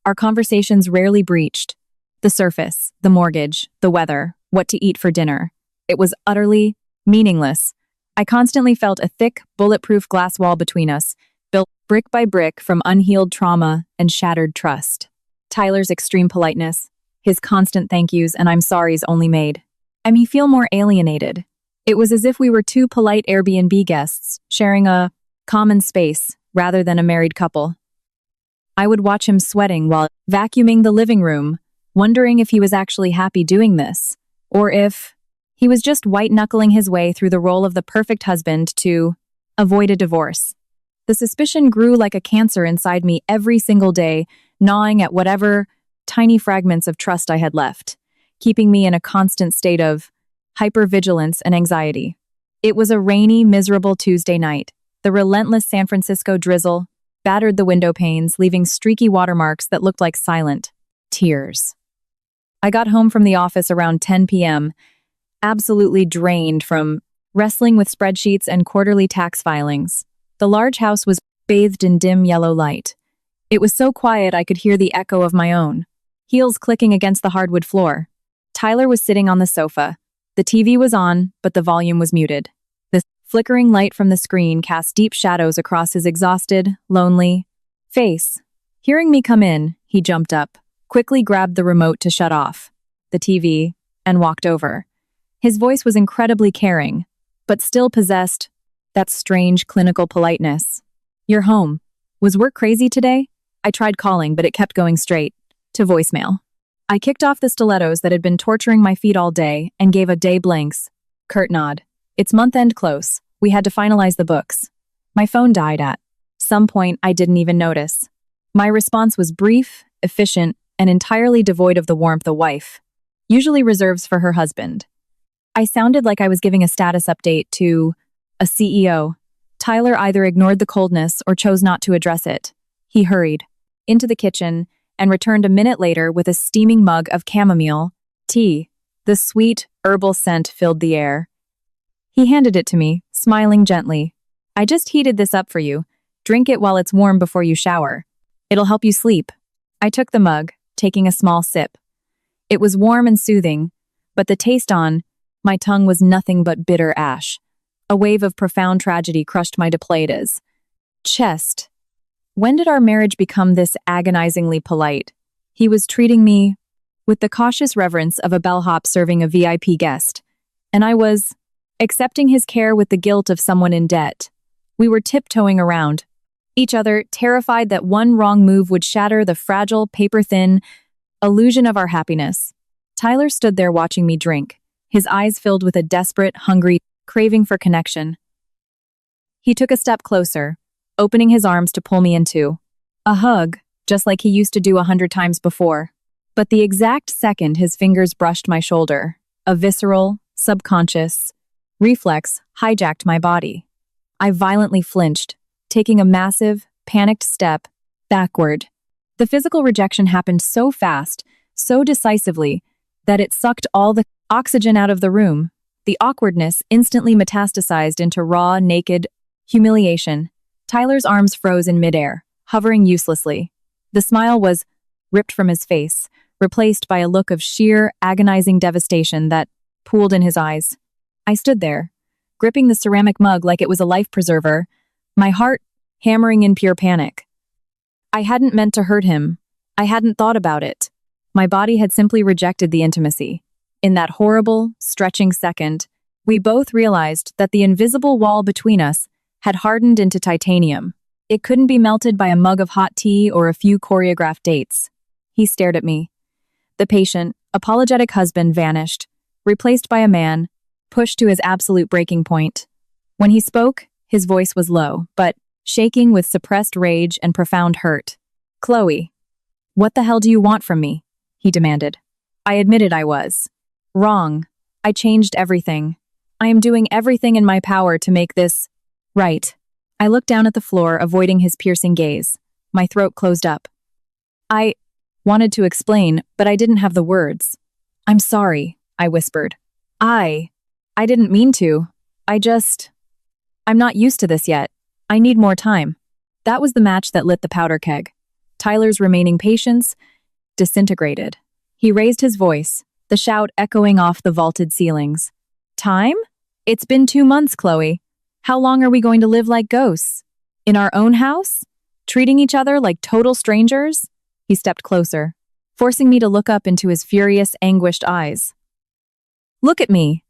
Our conversations rarely breached the surface, the mortgage, the weather, what to eat for dinner. It was utterly meaningless. I constantly felt a thick, bulletproof glass wall between us, built brick by brick from unhealed trauma and shattered trust. Tyler's extreme politeness, his constant thank yous and I'm sorries only made me feel more alienated. It was as if we were two polite Airbnb guests sharing a common space rather than a married couple. I would watch him sweating while vacuuming the living room, wondering if he was actually happy doing this, or if he was just white-knuckling his way through the role of the perfect husband to avoid a divorce. The suspicion grew like a cancer inside me every single day, gnawing at whatever tiny fragments of trust I had left, keeping me in a constant state of hypervigilance and anxiety. It was a rainy, miserable Tuesday night. The relentless San Francisco drizzle battered the window panes, leaving streaky watermarks that looked like silent tears. I got home from the office around 10 p.m., absolutely drained from wrestling with spreadsheets and quarterly tax filings. The large house was bathed in dim yellow light. It was so quiet I could hear the echo of my own, heels clicking against the hardwood floor. Tyler was sitting on the sofa. The TV was on, but the volume was muted. The flickering light from the screen cast deep shadows across his exhausted, lonely face. Hearing me come in, he jumped up, quickly grabbed the remote to shut off the TV, and walked over. His voice was incredibly caring, but still possessed that strange clinical politeness. "You're home. Was work crazy today?" I tried calling, but it kept going straight to voicemail. I kicked off the stilettos that had been torturing my feet all day and gave a day blanks. Curt nod. "It's month-end close. We had to finalize the books." My phone died at some point I didn't even notice. My response was brief, efficient, and entirely devoid of the warmth a wife usually reserves for her husband. I sounded like I was giving a status update to a CEO. Tyler either ignored the coldness or chose not to address it. He hurried into the kitchen and returned a minute later with a steaming mug of chamomile tea. The sweet, herbal scent filled the air. He handed it to me, smiling gently. "I just heated this up for you. Drink it while it's warm before you shower. It'll help you sleep." I took the mug, taking a small sip. It was warm and soothing, but the taste on my tongue was nothing but bitter ash. A wave of profound tragedy crushed my depleted chest. When did our marriage become this agonizingly polite? He was treating me with the cautious reverence of a bellhop serving a VIP guest, and I was accepting his care with the guilt of someone in debt. We were tiptoeing around each other, terrified that one wrong move would shatter the fragile, paper-thin illusion of our happiness. Tyler stood there watching me drink, his eyes filled with a desperate, hungry craving for connection. He took a step closer, opening his arms to pull me into a hug, just like he used to do 100 times before. But the exact second his fingers brushed my shoulder, a visceral, subconscious reflex hijacked my body. I violently flinched, taking a massive, panicked step backward. The physical rejection happened so fast, so decisively, that it sucked all the oxygen out of the room. The awkwardness instantly metastasized into raw, naked humiliation. Tyler's arms froze in midair, hovering uselessly. The smile was ripped from his face, replaced by a look of sheer, agonizing devastation that pooled in his eyes. I stood there, gripping the ceramic mug like it was a life preserver, my heart hammering in pure panic. I hadn't meant to hurt him. I hadn't thought about it. My body had simply rejected the intimacy. In that horrible, stretching second, we both realized that the invisible wall between us had hardened into titanium. It couldn't be melted by a mug of hot tea or a few choreographed dates. He stared at me. The patient, apologetic husband vanished, replaced by a man, pushed to his absolute breaking point. When he spoke, his voice was low, but shaking with suppressed rage and profound hurt. "Chloe, what the hell do you want from me?" he demanded. I admitted I was wrong. I changed everything. I am doing everything in my power to make this right. I looked down at the floor, avoiding his piercing gaze. My throat closed up. I wanted to explain, but I didn't have the words. "I'm sorry," I whispered. I didn't mean to. I'm not used to this yet. I need more time." That was the match that lit the powder keg. Tyler's remaining patience disintegrated. He raised his voice, the shout echoing off the vaulted ceilings. "Time? It's been 2 months, Chloe. How long are we going to live like ghosts? In our own house? Treating each other like total strangers?" He stepped closer, forcing me to look up into his furious, anguished eyes. Look at me.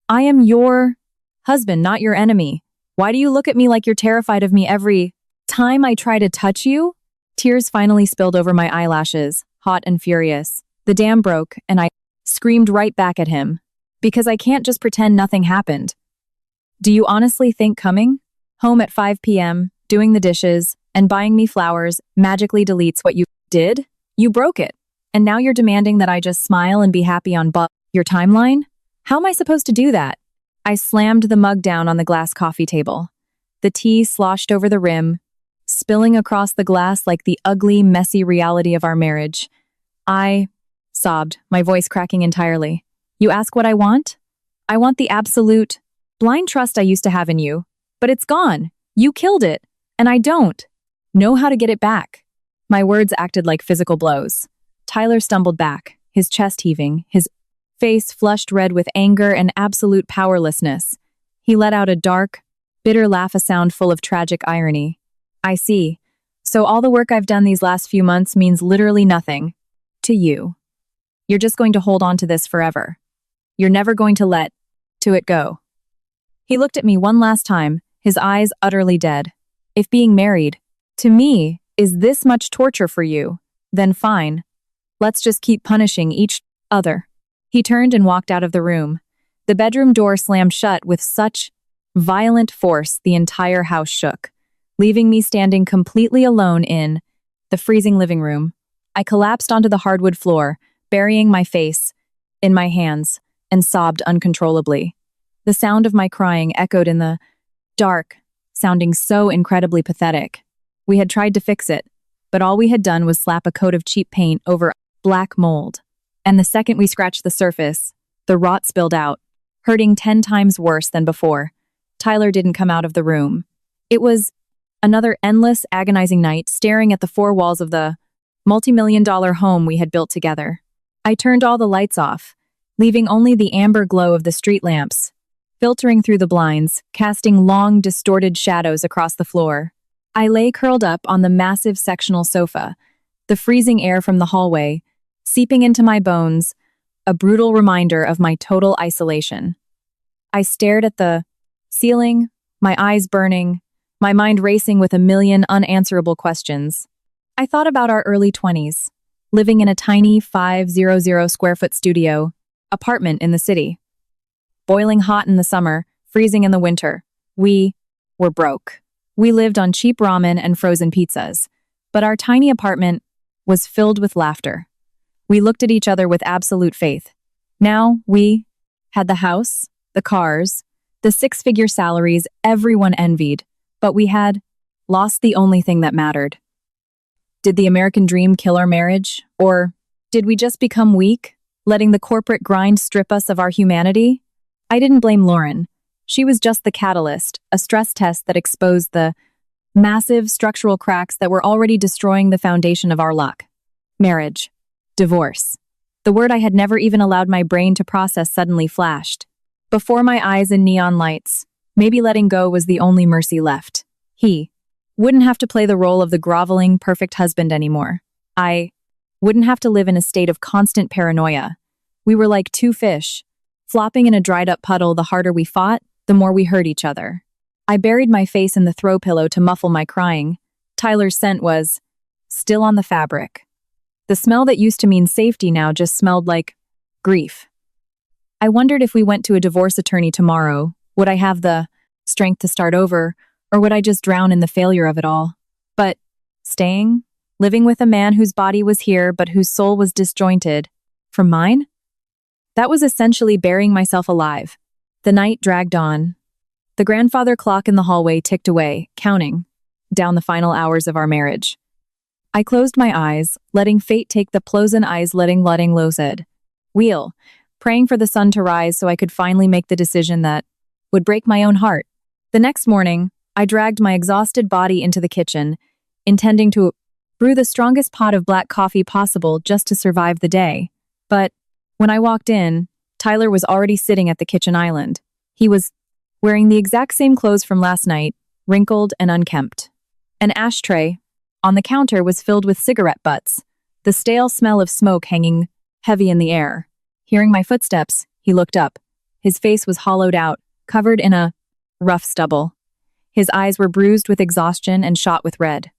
I am your husband, not your enemy. Why do you look at me like you're terrified of me every time I try to touch you? Tears finally spilled over my eyelashes, hot and furious. The dam broke, and I screamed right back at him. Because I can't just pretend nothing happened. Do you honestly think coming home at 5 p.m., doing the dishes, and buying me flowers magically deletes what you did? You broke it. And now you're demanding that I just smile and be happy on your timeline? How am I supposed to do that? I slammed the mug down on the glass coffee table. The tea sloshed over the rim, spilling across the glass like the ugly, messy reality of our marriage. I sobbed, my voice cracking entirely. You ask what I want? I want the absolute, blind trust I used to have in you. But it's gone. You killed it. And I don't know how to get it back. My words acted like physical blows. Tyler stumbled back, his chest heaving, his face flushed red with anger and absolute powerlessness. He let out a dark, bitter laugh, a sound full of tragic irony. I see. So all the work I've done these last few months means literally nothing. To you. You're just going to hold on to this forever. You're never going to let it go. He looked at me one last time, his eyes utterly dead. If being married, to me, is this much torture for you, then fine. Let's just keep punishing each other. He turned and walked out of the room. The bedroom door slammed shut with such violent force the entire house shook, leaving me standing completely alone in the freezing living room. I collapsed onto the hardwood floor, burying my face in my hands, and sobbed uncontrollably. The sound of my crying echoed in the dark, sounding so incredibly pathetic. We had tried to fix it, but all we had done was slap a coat of cheap paint over black mold. And the second we scratched the surface, the rot spilled out, hurting 10 times worse than before. Tyler didn't come out of the room. It was another endless, agonizing night staring at the four walls of the multi-million-dollar home we had built together. I turned all the lights off, leaving only the amber glow of the street lamps, filtering through the blinds, casting long, distorted shadows across the floor. I lay curled up on the massive sectional sofa, the freezing air from the hallway seeping into my bones, a brutal reminder of my total isolation. I stared at the ceiling, my eyes burning, my mind racing with a million unanswerable questions. I thought about our early 20s, living in a tiny 500 square foot studio apartment in the city. Boiling hot in the summer, freezing in the winter. We were broke. We lived on cheap ramen and frozen pizzas, but our tiny apartment was filled with laughter. We looked at each other with absolute faith. Now we had the house, the cars, the six-figure salaries everyone envied, but we had lost the only thing that mattered. Did the American dream kill our marriage? Or did we just become weak, letting the corporate grind strip us of our humanity? I didn't blame Lauren. She was just the catalyst, a stress test that exposed the massive structural cracks that were already destroying the foundation of our luck. Marriage. Divorce. The word I had never even allowed my brain to process suddenly flashed. Before my eyes in neon lights, maybe letting go was the only mercy left. He wouldn't have to play the role of the groveling, perfect husband anymore. I wouldn't have to live in a state of constant paranoia. We were like two fish, flopping in a dried-up puddle. The harder we fought, the more we hurt each other. I buried my face in the throw pillow to muffle my crying. Tyler's scent was still on the fabric. The smell that used to mean safety now just smelled like grief. I wondered if we went to a divorce attorney tomorrow, would I have the strength to start over, or would I just drown in the failure of it all? But staying, living with a man whose body was here but whose soul was disjointed, from mine? That was essentially burying myself alive. The night dragged on. The grandfather clock in the hallway ticked away, counting down the final hours of our marriage. I closed my eyes, letting fate take the plosen eyes letting losed. Wheel, praying for the sun to rise so I could finally make the decision that would break my own heart. The next morning, I dragged my exhausted body into the kitchen, intending to brew the strongest pot of black coffee possible just to survive the day. But when I walked in, Tyler was already sitting at the kitchen island. He was wearing the exact same clothes from last night, wrinkled and unkempt. An ashtray on the counter was filled with cigarette butts, the stale smell of smoke hanging heavy in the air. Hearing my footsteps, he looked up. His face was hollowed out, covered in a rough stubble. His eyes were bruised with exhaustion and shot with red.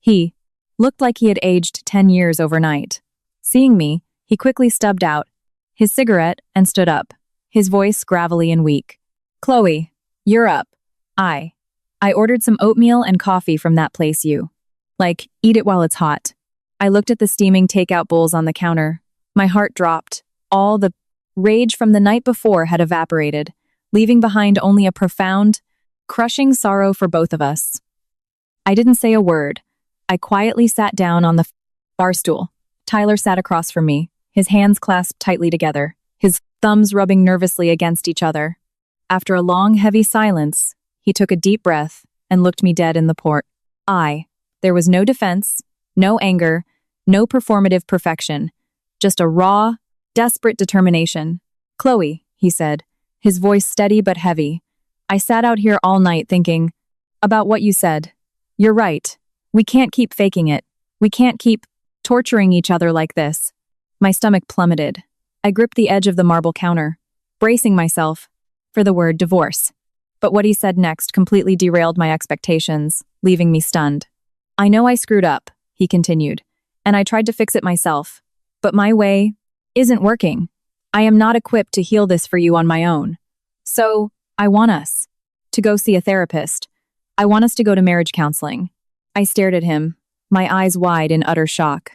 He looked like he had aged 10 years overnight. Seeing me, he quickly stubbed out his cigarette and stood up, his voice gravelly and weak. "Chloe, you're up." I ordered some oatmeal and coffee from that place you. Like, eat it while it's hot. I looked at the steaming takeout bowls on the counter. My heart dropped. All the rage from the night before had evaporated, leaving behind only a profound, crushing sorrow for both of us. I didn't say a word. I quietly sat down on the bar stool. Tyler sat across from me, his hands clasped tightly together, his thumbs rubbing nervously against each other. After a long, heavy silence, he took a deep breath and looked me dead in the port. There was no defense, no anger, no performative perfection, just a raw, desperate determination. "Chloe," he said, his voice steady but heavy. "I sat out here all night thinking about what you said. You're right. We can't keep faking it. We can't keep torturing each other like this." My stomach plummeted. I gripped the edge of the marble counter, bracing myself for the word divorce. But what he said next completely derailed my expectations, leaving me stunned. "I know I screwed up," he continued, "and I tried to fix it myself. But my way isn't working. I am not equipped to heal this for you on my own. So, I want us to go see a therapist. I want us to go to marriage counseling." I stared at him, my eyes wide in utter shock.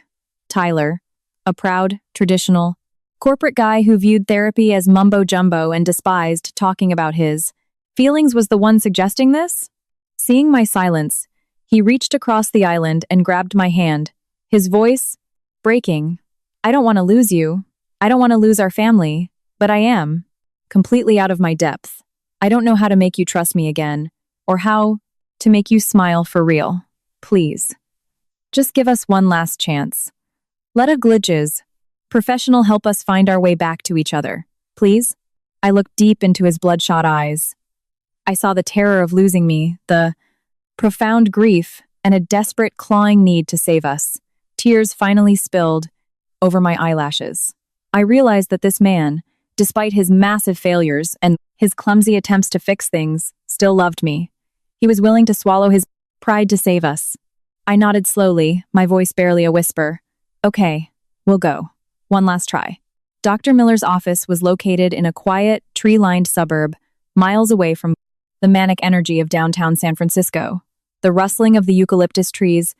Tyler, a proud, traditional, corporate guy who viewed therapy as mumbo-jumbo and despised talking about his feelings, was the one suggesting this? Seeing my silence, he reached across the island and grabbed my hand, his voice breaking. "I don't want to lose you. I don't want to lose our family, but I am completely out of my depth. I don't know how to make you trust me again, or how to make you smile for real. Please, just give us one last chance. Let a glitches, professional help us find our way back to each other. Please?" I looked deep into his bloodshot eyes. I saw the terror of losing me, the profound grief, and a desperate, clawing need to save us. Tears finally spilled over my eyelashes. I realized that this man, despite his massive failures and his clumsy attempts to fix things, still loved me. He was willing to swallow his pride to save us. I nodded slowly, my voice barely a whisper. "Okay, we'll go. One last try." Dr. Miller's office was located in a quiet, tree-lined suburb, miles away from the manic energy of downtown San Francisco. The rustling of the eucalyptus trees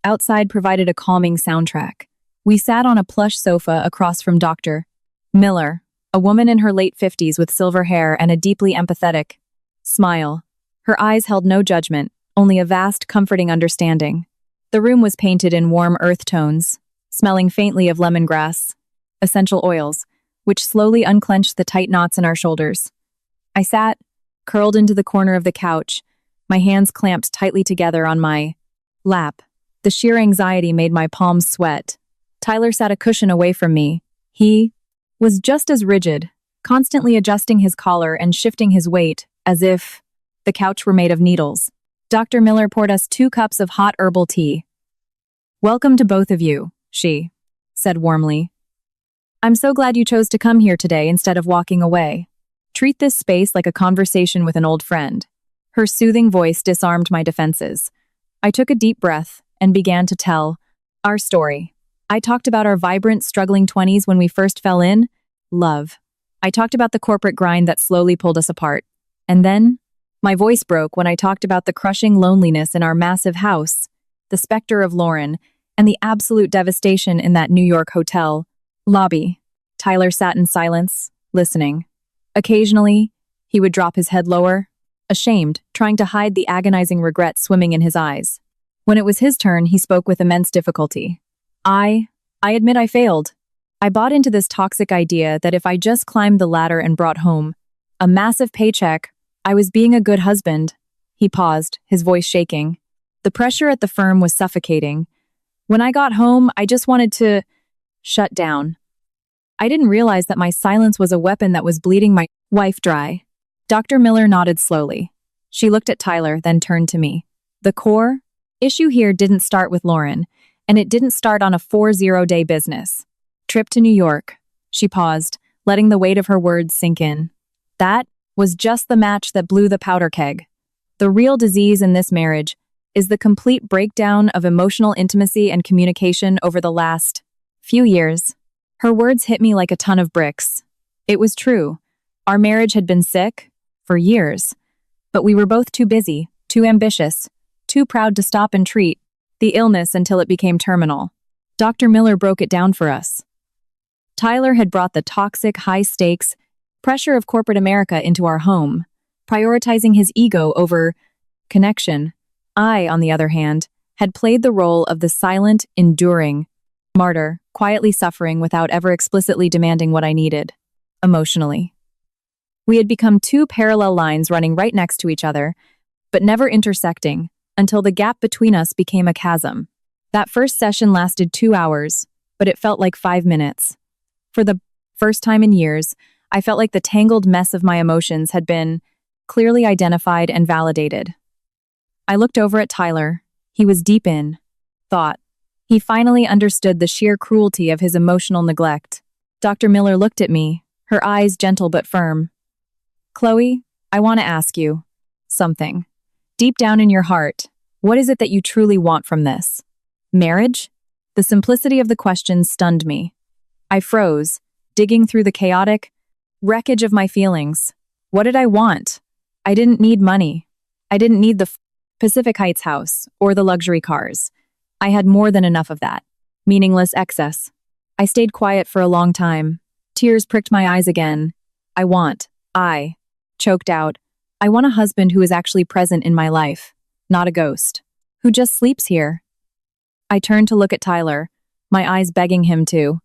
outside provided a calming soundtrack. We sat on a plush sofa across from Dr. Miller, a woman in her late 50s with silver hair and a deeply empathetic smile. Her eyes held no judgment, only a vast, comforting understanding. The room was painted in warm earth tones, smelling faintly of lemongrass, essential oils, which slowly unclenched the tight knots in our shoulders. I sat, curled into the corner of the couch, my hands clamped tightly together on my lap. The sheer anxiety made my palms sweat. Tyler sat a cushion away from me. He was just as rigid, constantly adjusting his collar and shifting his weight, as if the couch were made of needles. Dr. Miller poured us 2 cups of hot herbal tea. "Welcome to both of you," she said warmly. "I'm so glad you chose to come here today instead of walking away. Treat this space like a conversation with an old friend." Her soothing voice disarmed my defenses. I took a deep breath and began to tell our story. I talked about our vibrant, struggling 20s when we first fell in love. I talked about the corporate grind that slowly pulled us apart. And then, my voice broke when I talked about the crushing loneliness in our massive house, the specter of Lauren, and the absolute devastation in that New York hotel lobby. Tyler sat in silence, listening. Occasionally, he would drop his head lower, ashamed, trying to hide the agonizing regret swimming in his eyes. When it was his turn, he spoke with immense difficulty. I admit I failed. I bought into this toxic idea that if I just climbed the ladder and brought home a massive paycheck, I was being a good husband." He paused, his voice shaking. "The pressure at the firm was suffocating. When I got home, I just wanted to shut down. I didn't realize that my silence was a weapon that was bleeding my wife dry." Dr. Miller nodded slowly. She looked at Tyler, then turned to me. "The core issue here didn't start with Lauren, and it didn't start on a 40-day business trip to New York. She paused, letting the weight of her words sink in. That was just the match that blew the powder keg. The real disease in this marriage is the complete breakdown of emotional intimacy and communication over the last few years. Her words hit me like a ton of bricks. It was true. Our marriage had been sick for years, but we were both too busy, too ambitious, too proud to stop and treat the illness until it became terminal. Dr. Miller broke it down for us. Tyler had brought the toxic, high-stakes pressure of corporate America into our home, prioritizing his ego over connection. I, on the other hand, had played the role of the silent, enduring martyr, quietly suffering without ever explicitly demanding what I needed, emotionally. We had become two parallel lines running right next to each other, but never intersecting, until the gap between us became a chasm. That first session lasted 2 hours, but it felt like 5 minutes. For the first time in years, I felt like the tangled mess of my emotions had been clearly identified and validated. I looked over at Tyler. He was deep in thought. He finally understood the sheer cruelty of his emotional neglect. Dr. Miller looked at me, her eyes gentle but firm. Chloe, I want to ask you something. Deep down in your heart, what is it that you truly want from this? Marriage? The simplicity of the question stunned me. I froze, digging through the chaotic wreckage of my feelings. What did I want? I didn't need money. I didn't need the Pacific Heights house or the luxury cars. I had more than enough of that. Meaningless excess. I stayed quiet for a long time. Tears pricked my eyes again. I choked out. I want a husband who is actually present in my life, not a ghost, who just sleeps here. I turned to look at Tyler, my eyes begging him to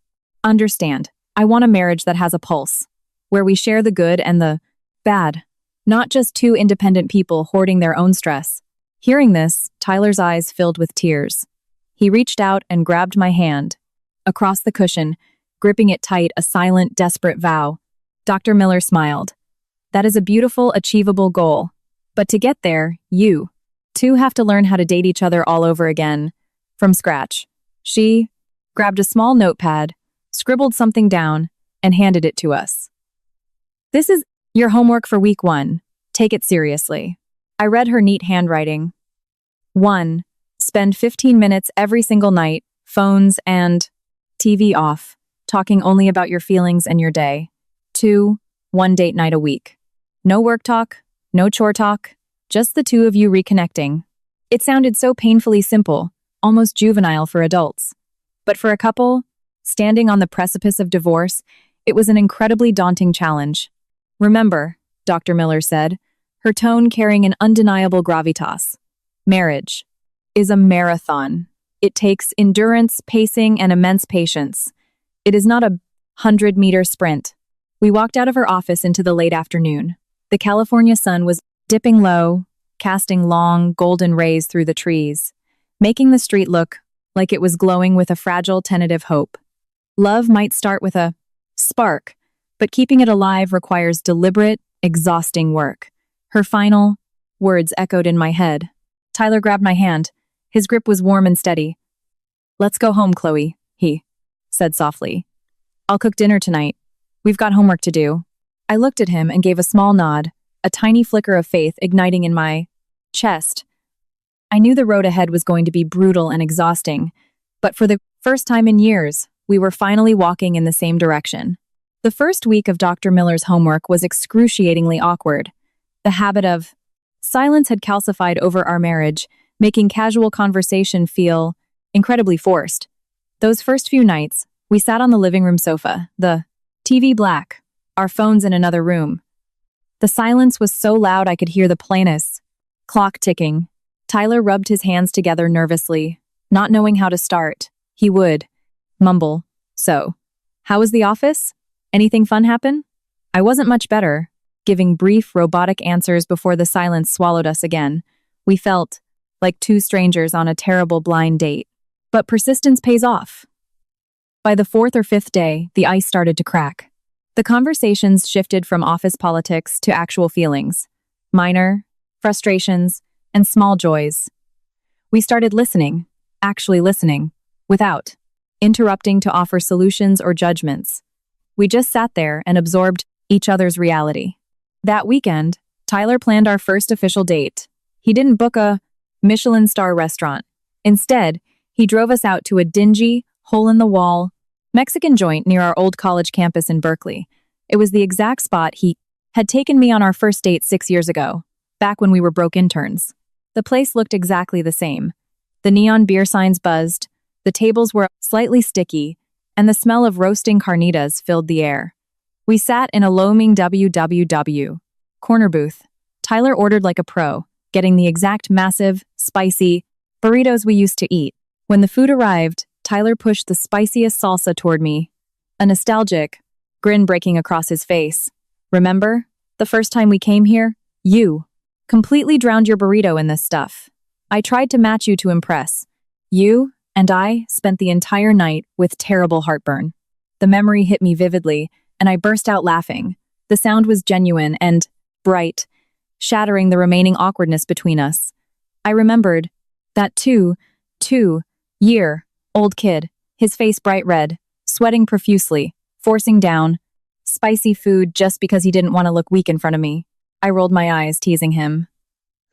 understand. I want a marriage that has a pulse, where we share the good and the bad, not just two independent people hoarding their own stress. Hearing this, Tyler's eyes filled with tears. He reached out and grabbed my hand. Across the cushion, gripping it tight, a silent, desperate vow. Dr. Miller smiled. That is a beautiful, achievable goal. But to get there, you two have to learn how to date each other all over again, from scratch. She grabbed a small notepad, scribbled something down, and handed it to us. This is your homework for week 1. Take it seriously. I read her neat handwriting. 1. Spend 15 minutes every single night, phones and TV off, talking only about your feelings and your day. 2. 1 date night a week. No work talk, no chore talk, just the two of you reconnecting. It sounded so painfully simple, almost juvenile for adults. But for a couple, standing on the precipice of divorce, it was an incredibly daunting challenge. Remember, Dr. Miller said, her tone carrying an undeniable gravitas. Marriage is a marathon. It takes endurance, pacing, and immense patience. It is not a 100-meter sprint. We walked out of her office into the late afternoon. The California sun was dipping low, casting long, golden rays through the trees, making the street look like it was glowing with a fragile, tentative hope. Love might start with a spark, but keeping it alive requires deliberate, exhausting work. Her final words echoed in my head. Tyler grabbed my hand. His grip was warm and steady. Let's go home, Chloe, he said softly. I'll cook dinner tonight. We've got homework to do. I looked at him and gave a small nod, a tiny flicker of faith igniting in my chest. I knew the road ahead was going to be brutal and exhausting, but for the first time in years, we were finally walking in the same direction. The first week of Dr. Miller's homework was excruciatingly awkward. The habit of silence had calcified over our marriage, making casual conversation feel incredibly forced. Those first few nights, we sat on the living room sofa, the TV black, our phones in another room. The silence was so loud I could hear the plainest clock ticking. Tyler rubbed his hands together nervously, not knowing how to start. He would mumble, So, how was the office? Anything fun happen? I wasn't much better, giving brief, robotic answers before the silence swallowed us again. We felt like two strangers on a terrible blind date. But persistence pays off. By the 4th or 5th day, the ice started to crack. The conversations shifted from office politics to actual feelings, minor frustrations, and small joys. We started listening, actually listening. without interrupting to offer solutions or judgments. We just sat there and absorbed each other's reality. That weekend, Tyler planned our first official date. He didn't book a Michelin star restaurant. Instead, he drove us out to a dingy, hole-in-the-wall Mexican joint near our old college campus in Berkeley. It was the exact spot he had taken me on our first date 6 years ago, back when we were broke interns. The place looked exactly the same. The neon beer signs buzzed, the tables were slightly sticky, and the smell of roasting carnitas filled the air. We sat in a loaming WWW corner booth. Tyler ordered like a pro, getting the exact massive, spicy burritos we used to eat. When the food arrived, Tyler pushed the spiciest salsa toward me, a nostalgic grin breaking across his face. Remember? The first time we came here? You completely drowned your burrito in this stuff. I tried to match you to impress. You and I spent the entire night with terrible heartburn. The memory hit me vividly, and I burst out laughing. The sound was genuine and bright, shattering the remaining awkwardness between us. I remembered that two-year-old kid, his face bright red, sweating profusely, forcing down spicy food just because he didn't want to look weak in front of me. I rolled my eyes, teasing him.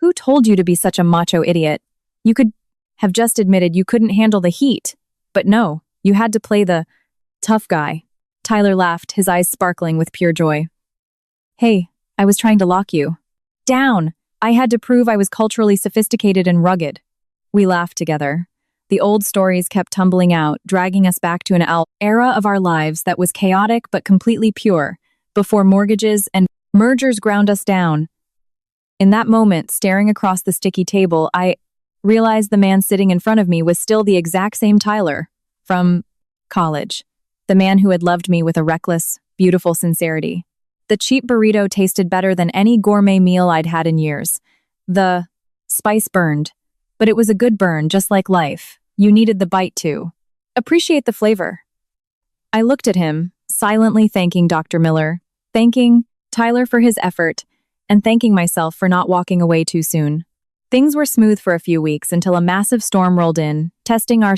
Who told you to be such a macho idiot? You could have just admitted you couldn't handle the heat. But no, you had to play the tough guy. Tyler laughed, his eyes sparkling with pure joy. Hey, I was trying to lock you down. I had to prove I was culturally sophisticated and rugged. We laughed together. The old stories kept tumbling out, dragging us back to an era of our lives that was chaotic but completely pure, before mortgages and mergers ground us down. In that moment, staring across the sticky table, I realized the man sitting in front of me was still the exact same Tyler from college, the man who had loved me with a reckless, beautiful sincerity. The cheap burrito tasted better than any gourmet meal I'd had in years. The spice burned, but it was a good burn, just like life. You needed the bite to appreciate the flavor. I looked at him, silently thanking Dr. Miller, thanking Tyler for his effort, and thanking myself for not walking away too soon. Things were smooth for a few weeks until a massive storm rolled in, testing our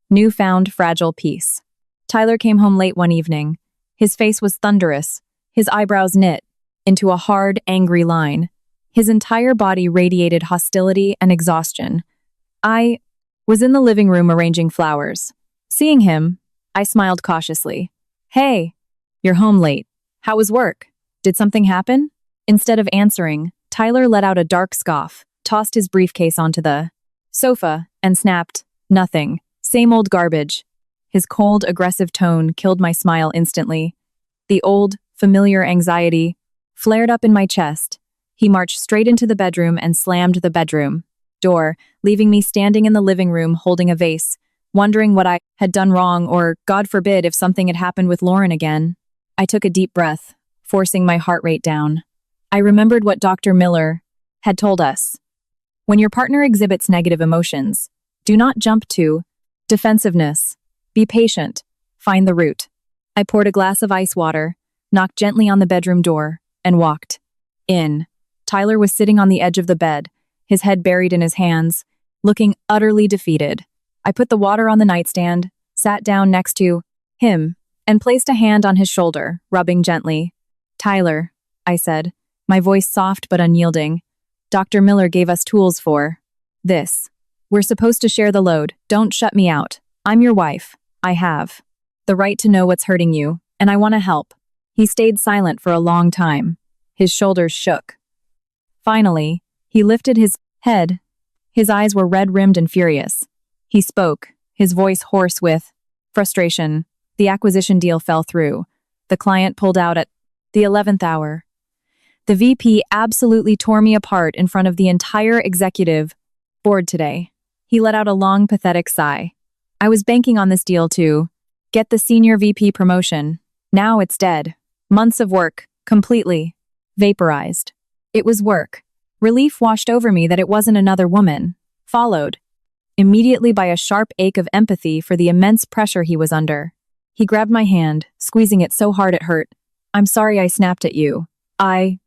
newfound fragile peace. Tyler came home late one evening. His face was thunderous, his eyebrows knit into a hard, angry line. His entire body radiated hostility and exhaustion. I was in the living room arranging flowers. Seeing him, I smiled cautiously. Hey, you're home late. How was work? Did something happen? Instead of answering, Tyler let out a dark scoff, tossed his briefcase onto the sofa, and snapped, "Nothing. Same old garbage." His cold, aggressive tone killed my smile instantly. The old, familiar anxiety flared up in my chest. He marched straight into the bedroom and slammed the bedroom door, leaving me standing in the living room holding a vase, wondering what I had done wrong or, God forbid, if something had happened with Lauren again. I took a deep breath, forcing my heart rate down. I remembered what Dr. Miller had told us. When your partner exhibits negative emotions, do not jump to defensiveness. Be patient. Find the root. I poured a glass of ice water, knocked gently on the bedroom door, and walked in. Tyler was sitting on the edge of the bed, his head buried in his hands, looking utterly defeated. I put the water on the nightstand, sat down next to him, and placed a hand on his shoulder, rubbing gently. "Tyler," I said, my voice soft but unyielding. "Dr. Miller gave us tools for this. We're supposed to share the load. Don't shut me out. I'm your wife. I have the right to know what's hurting you, and I want to help." He stayed silent for a long time. His shoulders shook. Finally, he lifted his head. His eyes were red-rimmed and furious. He spoke, his voice hoarse with frustration. The acquisition deal fell through. The client pulled out at the 11th hour. The VP absolutely tore me apart in front of the entire executive board today. He let out a long, pathetic sigh. I was banking on this deal to get the senior VP promotion. Now it's dead. Months of work, completely vaporized. It was work. Relief washed over me that it wasn't another woman, followed immediately by a sharp ache of empathy for the immense pressure he was under. He grabbed my hand, squeezing it so hard it hurt. "I'm sorry I snapped at you. I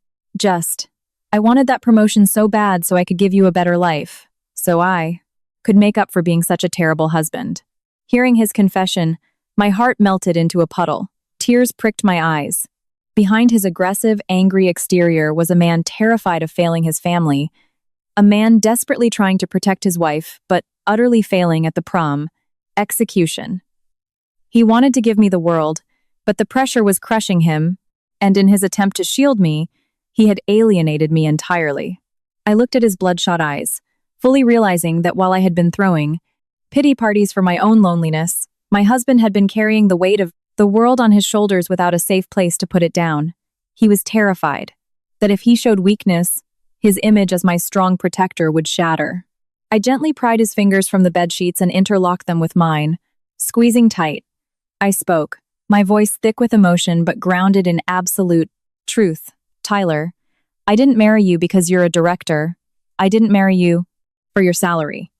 wanted that promotion so bad so I could give you a better life. So I could make up for being such a terrible husband." Hearing his confession, my heart melted into a puddle. Tears pricked my eyes. Behind his aggressive, angry exterior was a man terrified of failing his family, a man desperately trying to protect his wife, but utterly failing at the prom. Execution. He wanted to give me the world, but the pressure was crushing him, and in his attempt to shield me, he had alienated me entirely. I looked at his bloodshot eyes, fully realizing that while I had been throwing pity parties for my own loneliness, my husband had been carrying the weight of the world on his shoulders without a safe place to put it down. He was terrified that if he showed weakness, his image as my strong protector would shatter. I gently pried his fingers from the bedsheets and interlocked them with mine, squeezing tight. I spoke, my voice thick with emotion but grounded in absolute truth. Tyler, I didn't marry you because you're a director. I didn't marry you for your salary.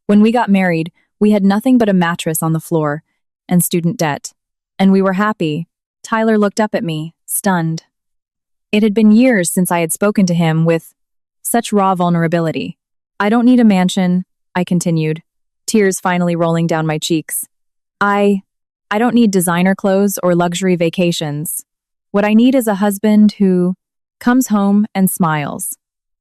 When we got married, we had nothing but a mattress on the floor and student debt. And we were happy. Tyler looked up at me, stunned. It had been years since I had spoken to him with such raw vulnerability. I don't need a mansion, I continued, tears finally rolling down my cheeks. I don't need designer clothes or luxury vacations. What I need is a husband who comes home and smiles.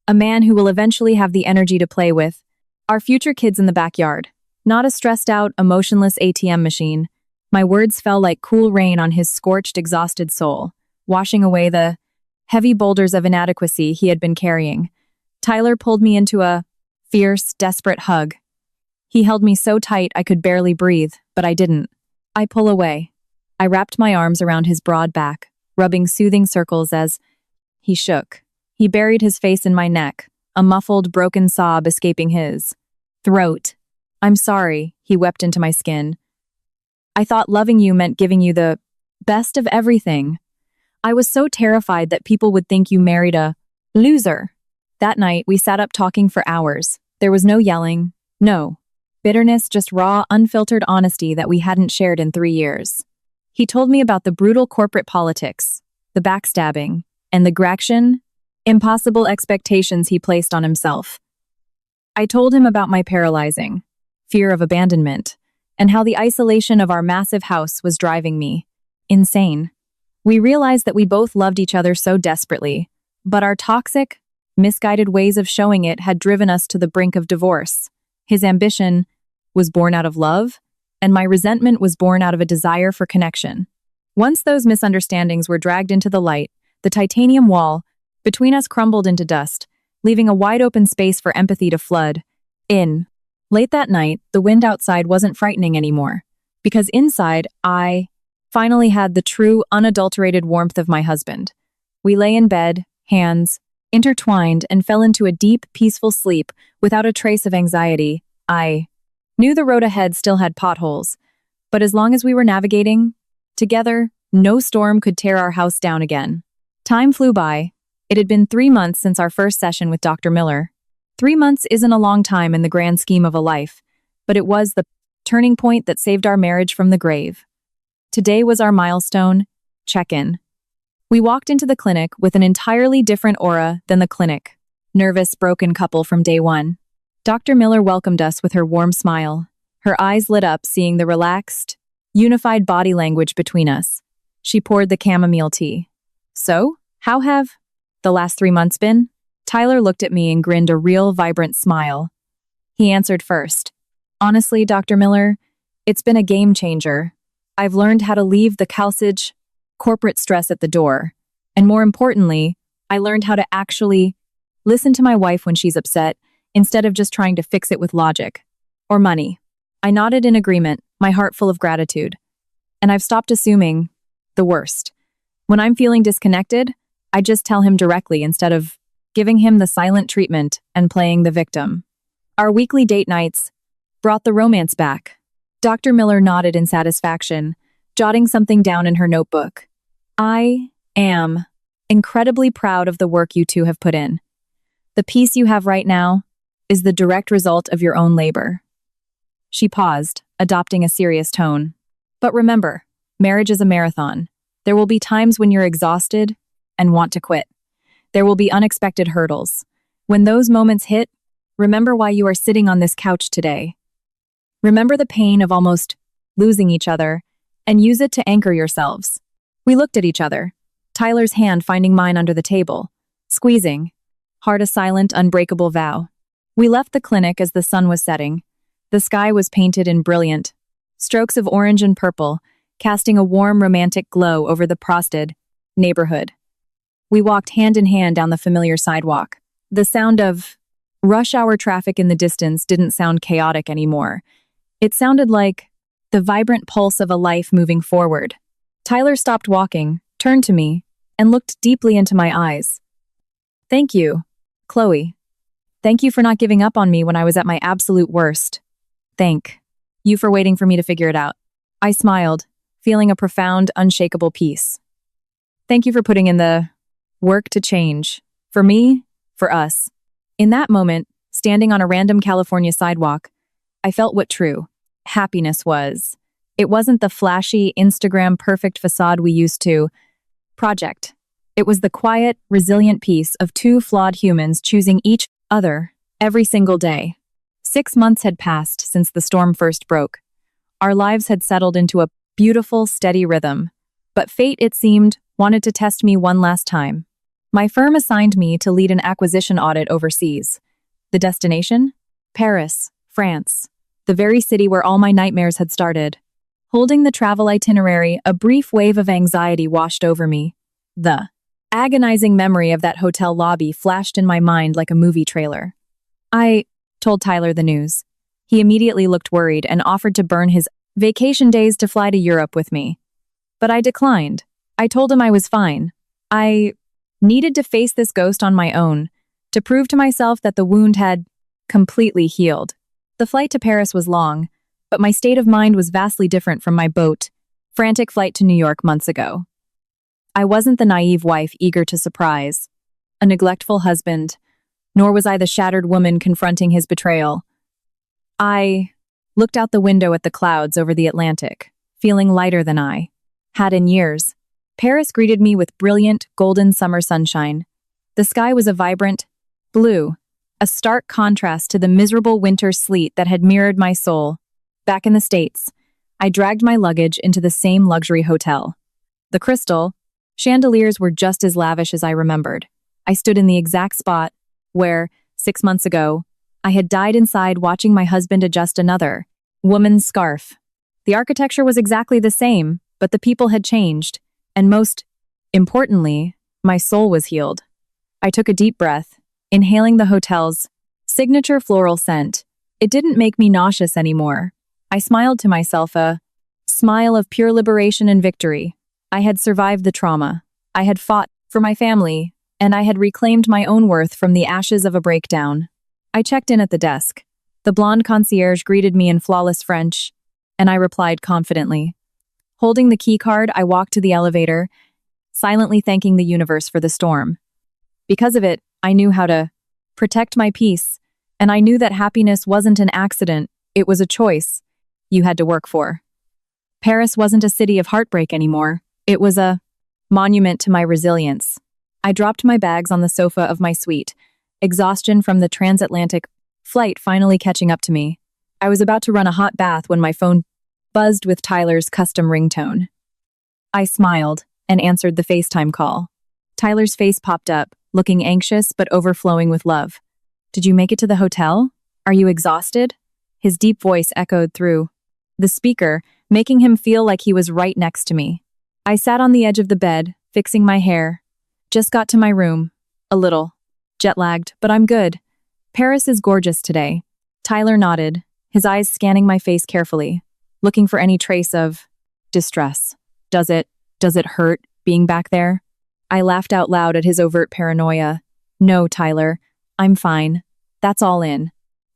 A man who will eventually have the energy to play with our future kids in the backyard, not a stressed-out, emotionless ATM machine. My words fell like cool rain on his scorched, exhausted soul, washing away the heavy boulders of inadequacy he had been carrying. Tyler pulled me into a fierce, desperate hug. He held me so tight I could barely breathe, but I didn't. I pull away. I wrapped my arms around his broad back, rubbing soothing circles as he shook. He buried his face in my neck, a muffled, broken sob escaping his throat. I'm sorry, he wept into my skin. I thought loving you meant giving you the best of everything. I was so terrified that people would think you married a loser. That night, we sat up talking for hours. There was no yelling, no bitterness, just raw, unfiltered honesty that we hadn't shared in 3 years. He told me about the brutal corporate politics, the backstabbing, and the Graxian, impossible expectations he placed on himself. I told him about my paralyzing fear of abandonment, and how the isolation of our massive house was driving me insane. We realized that we both loved each other so desperately, but our toxic, misguided ways of showing it had driven us to the brink of divorce. His ambition was born out of love, and my resentment was born out of a desire for connection. Once those misunderstandings were dragged into the light, the titanium wall between us crumbled into dust, leaving a wide-open space for empathy to flood in. Late that night, the wind outside wasn't frightening anymore, because inside, I finally had the true, unadulterated warmth of my husband. We lay in bed, hands intertwined, and fell into a deep, peaceful sleep without a trace of anxiety. I knew the road ahead still had potholes, but as long as we were navigating together, no storm could tear our house down again. Time flew by. It had been 3 months since our first session with Dr. Miller. 3 months isn't a long time in the grand scheme of a life, but it was the turning point that saved our marriage from the grave. Today was our milestone check-in. We walked into the clinic with an entirely different aura than the clinic. Nervous, broken couple from day one. Dr. Miller welcomed us with her warm smile. Her eyes lit up seeing the relaxed, unified body language between us. She poured the chamomile tea. So, how have the last 3 months been? Tyler looked at me and grinned a real, vibrant smile. He answered first. Honestly, Dr. Miller, it's been a game changer. I've learned how to leave the calcage, corporate stress at the door. And more importantly, I learned how to actually listen to my wife when she's upset, instead of just trying to fix it with logic or money. I nodded in agreement, my heart full of gratitude. And I've stopped assuming the worst. When I'm feeling disconnected, I just tell him directly instead of giving him the silent treatment and playing the victim. Our weekly date nights brought the romance back. Dr. Miller nodded in satisfaction, jotting something down in her notebook. I am incredibly proud of the work you two have put in. The peace you have right now is the direct result of your own labor. She paused, adopting a serious tone. But remember, marriage is a marathon. There will be times when you're exhausted and want to quit. There will be unexpected hurdles. When those moments hit, remember why you are sitting on this couch today. Remember the pain of almost losing each other, and use it to anchor yourselves. We looked at each other, Tyler's hand finding mine under the table, squeezing, hard a silent, unbreakable vow. We left the clinic as the sun was setting. The sky was painted in brilliant strokes of orange and purple, casting a warm, romantic glow over the frosted neighborhood. We walked hand in hand down the familiar sidewalk. The sound of rush hour traffic in the distance didn't sound chaotic anymore. It sounded like the vibrant pulse of a life moving forward. Tyler stopped walking, turned to me, and looked deeply into my eyes. "Thank you, Chloe. Thank you for not giving up on me when I was at my absolute worst. Thank you for waiting for me to figure it out." I smiled, feeling a profound, unshakable peace. Thank you for putting in the work to change. For me, for us. In that moment, standing on a random California sidewalk, I felt what true happiness was. It wasn't the flashy, Instagram perfect facade we used to project. It was the quiet, resilient peace of two flawed humans choosing each other every single day. 6 months had passed since the storm first broke. Our lives had settled into a beautiful, steady rhythm. But fate, it seemed, wanted to test me one last time. My firm assigned me to lead an acquisition audit overseas. The destination? Paris, France, the very city where all my nightmares had started. Holding the travel itinerary, a brief wave of anxiety washed over me. The agonizing memory of that hotel lobby flashed in my mind like a movie trailer. I told Tyler the news. He immediately looked worried and offered to burn his vacation days to fly to Europe with me. But I declined. I told him I was fine. I needed to face this ghost on my own, to prove to myself that the wound had completely healed. The flight to Paris was long, but my state of mind was vastly different from my frantic flight to New York months ago. I wasn't the naive wife eager to surprise, a neglectful husband, nor was I the shattered woman confronting his betrayal. I looked out the window at the clouds over the Atlantic, feeling lighter than I had in years. Paris greeted me with brilliant, golden summer sunshine. The sky was a vibrant blue, a stark contrast to the miserable winter sleet that had mirrored my soul. Back in the States, I dragged my luggage into the same luxury hotel. The crystal chandeliers were just as lavish as I remembered. I stood in the exact spot where, 6 months ago, I had died inside watching my husband adjust another woman's scarf. The architecture was exactly the same, but the people had changed, and most importantly, my soul was healed. I took a deep breath, inhaling the hotel's signature floral scent. It didn't make me nauseous anymore. I smiled to myself, a smile of pure liberation and victory. I had survived the trauma. I had fought for my family, and I had reclaimed my own worth from the ashes of a breakdown. I checked in at the desk. The blonde concierge greeted me in flawless French, and I replied confidently. Holding the key card, I walked to the elevator, silently thanking the universe for the storm. Because of it, I knew how to protect my peace, and I knew that happiness wasn't an accident, it was a choice you had to work for. Paris wasn't a city of heartbreak anymore. It was a monument to my resilience. I dropped my bags on the sofa of my suite, exhaustion from the transatlantic flight finally catching up to me. I was about to run a hot bath when my phone buzzed with Tyler's custom ringtone. I smiled and answered the FaceTime call. Tyler's face popped up, looking anxious but overflowing with love. "Did you make it to the hotel? Are you exhausted?" His deep voice echoed through the speaker, making him feel like he was right next to me. I sat on the edge of the bed, fixing my hair. "Just got to my room. A little jet-lagged, but I'm good. Paris is gorgeous today." Tyler nodded, his eyes scanning my face carefully, looking for any trace of distress. Does it hurt being back there?" I laughed out loud at his overt paranoia. "No, Tyler, I'm fine. That's all in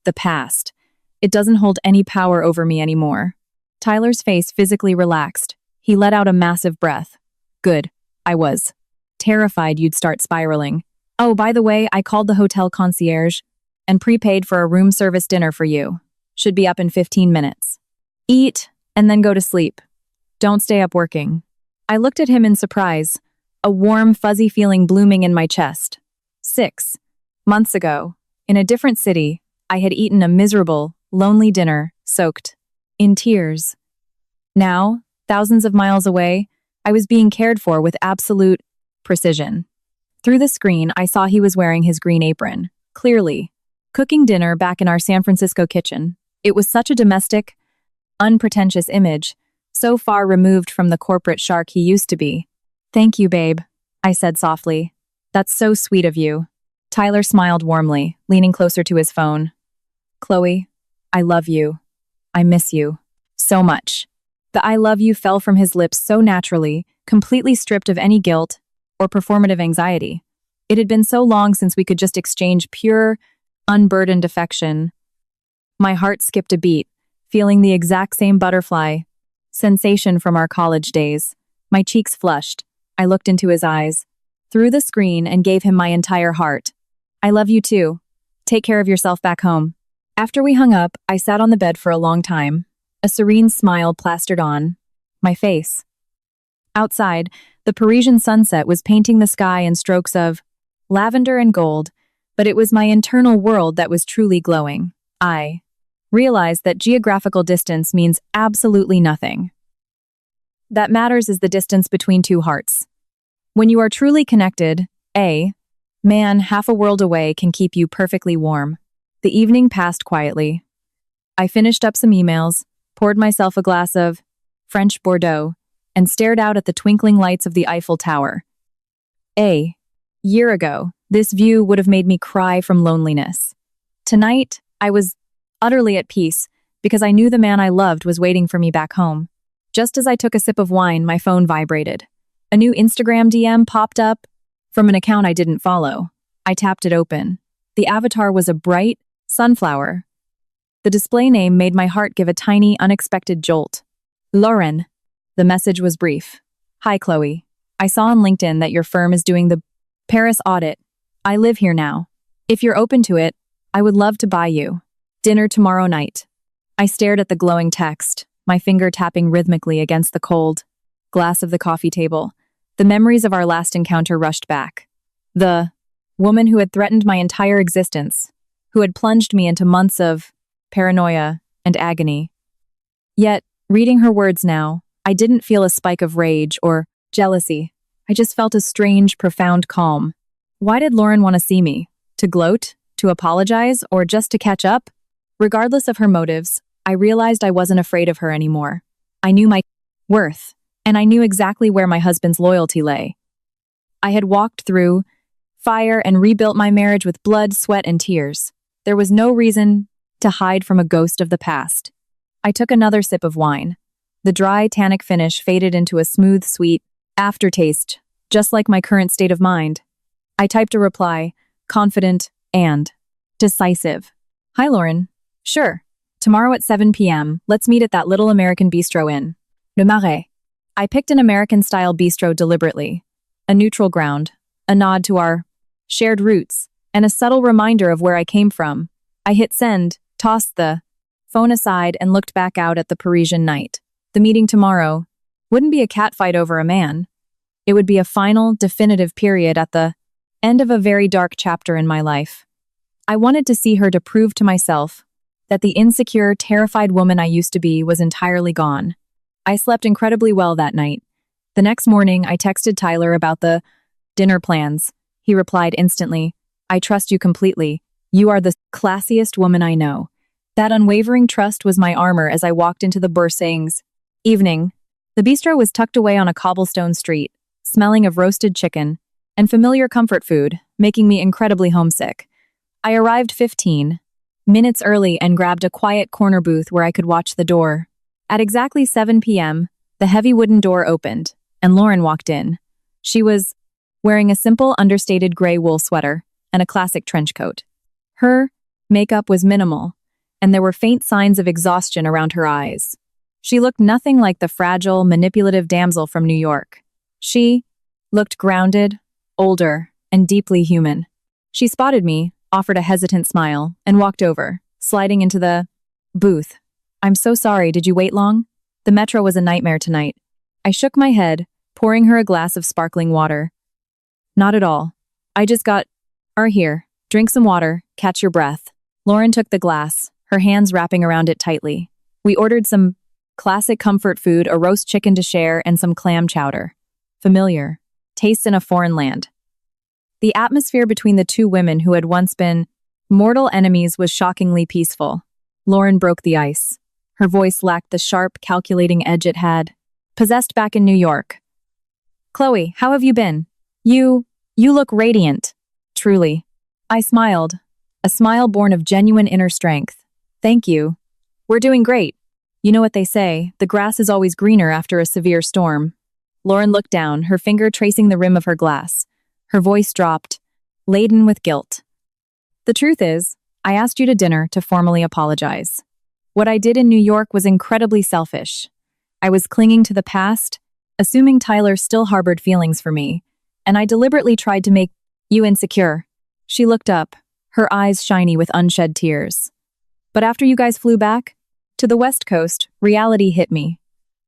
the past. It doesn't hold any power over me anymore." Tyler's face physically relaxed. He let out a massive breath. "Good. I was terrified you'd start spiraling. Oh, by the way, I called the hotel concierge and prepaid for a room service dinner for you. Should be up in 15 minutes. Eat and then go to sleep. Don't stay up working." I looked at him in surprise, a warm, fuzzy feeling blooming in my chest. 6 months ago, in a different city, I had eaten a miserable, lonely dinner, soaked in tears. Now, thousands of miles away, I was being cared for with absolute precision. Through the screen, I saw he was wearing his green apron, clearly, cooking dinner back in our San Francisco kitchen. It was such a domestic, unpretentious image, so far removed from the corporate shark he used to be. "Thank you, babe," I said softly. "That's so sweet of you." Tyler smiled warmly, leaning closer to his phone. "Chloe, I love you. I miss you. So much." The "I love you" fell from his lips so naturally, completely stripped of any guilt or performative anxiety. It had been so long since we could just exchange pure, unburdened affection. My heart skipped a beat, feeling the exact same butterfly sensation from our college days. My cheeks flushed. I looked into his eyes, through the screen, and gave him my entire heart. "I love you too. Take care of yourself back home." After we hung up, I sat on the bed for a long time, a serene smile plastered on my face. Outside, the Parisian sunset was painting the sky in strokes of lavender and gold, but it was my internal world that was truly glowing. I realized that geographical distance means absolutely nothing. That matters is the distance between two hearts. When you are truly connected, a man half a world away can keep you perfectly warm. The evening passed quietly. I finished up some emails, poured myself a glass of French Bordeaux, and stared out at the twinkling lights of the Eiffel Tower. A year ago, this view would have made me cry from loneliness. Tonight, I was utterly at peace because I knew the man I loved was waiting for me back home. Just as I took a sip of wine, my phone vibrated. A new Instagram DM popped up from an account I didn't follow. I tapped it open. The avatar was a bright sunflower. The display name made my heart give a tiny, unexpected jolt. "Lauren." The message was brief. "Hi, Chloe. I saw on LinkedIn that your firm is doing the Paris audit. I live here now. If you're open to it, I would love to buy you dinner tomorrow night." I stared at the glowing text, my finger tapping rhythmically against the cold glass of the coffee table. The memories of our last encounter rushed back. The woman who had threatened my entire existence, who had plunged me into months of paranoia and agony. Yet, reading her words now, I didn't feel a spike of rage or jealousy. I just felt a strange, profound calm. Why did Lauren want to see me? To gloat? To apologize? Or just to catch up? Regardless of her motives, I realized I wasn't afraid of her anymore. I knew my worth, and I knew exactly where my husband's loyalty lay. I had walked through fire and rebuilt my marriage with blood, sweat, and tears. There was no reason to hide from a ghost of the past. I took another sip of wine. The dry, tannic finish faded into a smooth, sweet aftertaste, just like my current state of mind. I typed a reply, confident and decisive. "Hi, Lauren. Sure. Tomorrow at 7 p.m., let's meet at that little American bistro in Le Marais." I picked an American-style bistro deliberately. A neutral ground, a nod to our shared roots, and a subtle reminder of where I came from. I hit send, tossed the phone aside, and looked back out at the Parisian night. The meeting tomorrow wouldn't be a catfight over a man. It would be a final, definitive period at the end of a very dark chapter in my life. I wanted to see her to prove to myself that the insecure, terrified woman I used to be was entirely gone. I slept incredibly well that night. The next morning, I texted Tyler about the dinner plans. He replied instantly, "I trust you completely. You are the classiest woman I know." That unwavering trust was my armor as I walked into the Bursings. Evening. The bistro was tucked away on a cobblestone street, smelling of roasted chicken and familiar comfort food, making me incredibly homesick. I arrived 15 minutes early and grabbed a quiet corner booth where I could watch the door. At exactly 7 p.m., the heavy wooden door opened, and Lauren walked in. She was wearing a simple, understated gray wool sweater and a classic trench coat. Her makeup was minimal, and there were faint signs of exhaustion around her eyes. She looked nothing like the fragile, manipulative damsel from New York. She looked grounded, older, and deeply human. She spotted me, offered a hesitant smile, and walked over, sliding into the booth. "I'm so sorry, did you wait long? The metro was a nightmare tonight." I shook my head, pouring her a glass of sparkling water. "Not at all. I just got here. Drink some water, catch your breath." Lauren took the glass, her hands wrapping around it tightly. We ordered some Classic comfort food, a roast chicken to share, and some clam chowder. Familiar. Tastes in a foreign land. The atmosphere between the two women who had once been mortal enemies was shockingly peaceful. Lauren broke the ice. Her voice lacked the sharp, calculating edge it had possessed back in New York. Chloe, how have you been? You look radiant. Truly. I smiled. A smile born of genuine inner strength. Thank you. We're doing great. You know what they say, the grass is always greener after a severe storm. Lauren looked down, her finger tracing the rim of her glass. Her voice dropped, laden with guilt. The truth is, I asked you to dinner to formally apologize. What I did in New York was incredibly selfish. I was clinging to the past, assuming Tyler still harbored feelings for me, and I deliberately tried to make you insecure. She looked up, her eyes shiny with unshed tears. But after you guys flew back to the West Coast, reality hit me.